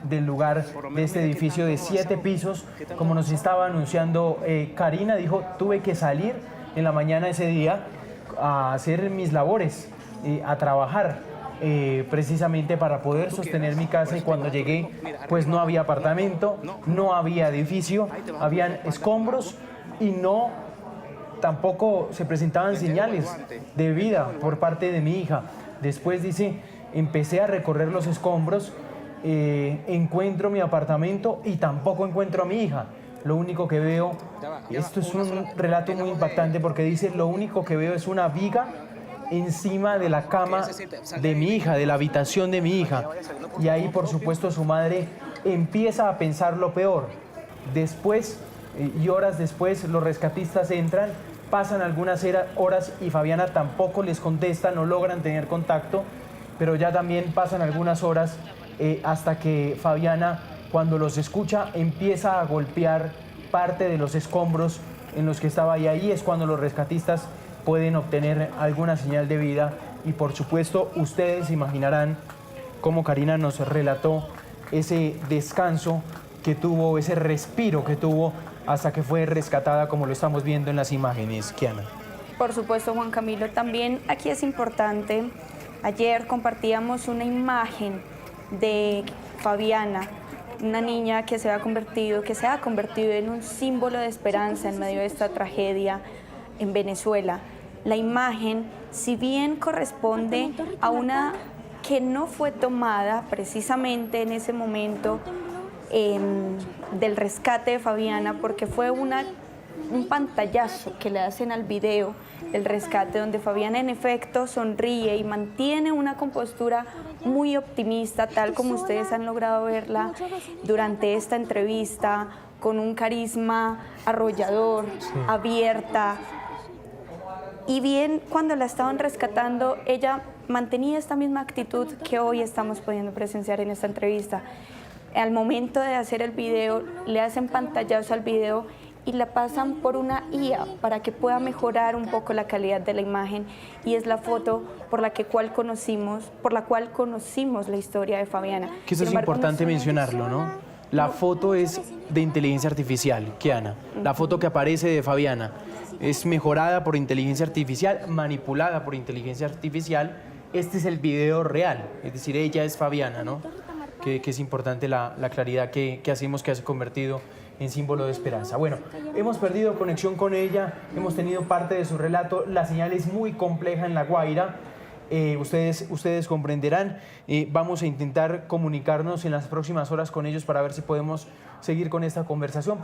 del lugar de este edificio de 7 pisos. Como nos estaba anunciando Karina, dijo, tuve que salir en la mañana ese día a hacer mis labores, a trabajar. Precisamente para poder sostener mi casa, y cuando llegué pues no había apartamento, no había edificio, habían escombros y tampoco se presentaban señales de vida por parte de mi hija. Después dice, empecé a recorrer los escombros, encuentro mi apartamento y tampoco encuentro a mi hija. Lo único que veo, esto es un relato muy impactante porque dice, lo único que veo es una viga encima de la cama de mi hija, de la habitación de mi hija. Y ahí, por supuesto, su madre empieza a pensar lo peor. Después, y horas después, los rescatistas entran, pasan algunas horas y Fabiana tampoco les contesta, no logran tener contacto, pero ya también pasan algunas horas hasta que Fabiana, cuando los escucha, empieza a golpear parte de los escombros en los que estaba, y ahí es cuando los rescatistas pueden obtener alguna señal de vida. Y por supuesto ustedes imaginarán cómo Karina nos relató ese descanso que tuvo, ese respiro que tuvo hasta que fue rescatada, como lo estamos viendo en las imágenes, Kiana. Por supuesto, Juan Camilo, también aquí es importante, ayer compartíamos una imagen de Fabiana, una niña que se ha convertido en un símbolo de esperanza en medio de esta tragedia en Venezuela. La imagen, si bien corresponde a una que no fue tomada precisamente en ese momento del rescate de Fabiana, porque fue un pantallazo que le hacen al video del rescate, donde Fabiana en efecto sonríe y mantiene una compostura muy optimista, tal como ustedes han logrado verla durante esta entrevista, con un carisma arrollador, abierta. Y bien, cuando la estaban rescatando, ella mantenía esta misma actitud que hoy estamos pudiendo presenciar en esta entrevista. Al momento de hacer el video, le hacen pantallazo al video y la pasan por una IA para que pueda mejorar un poco la calidad de la imagen, y es la foto por la cual conocimos la historia de Fabiana. Que eso es importante mencionarlo, ¿no? La foto es de inteligencia artificial, Kiana. La foto que aparece de Fabiana es mejorada por inteligencia artificial, manipulada por inteligencia artificial. Este es el video real, es decir, ella es Fabiana, ¿no? Que es importante la claridad que hacemos, que se ha convertido en símbolo de esperanza. Bueno, hemos perdido conexión con ella, hemos tenido parte de su relato, la señal es muy compleja en La Guaira. Ustedes comprenderán. Vamos a intentar comunicarnos en las próximas horas con ellos para ver si podemos seguir con esta conversación.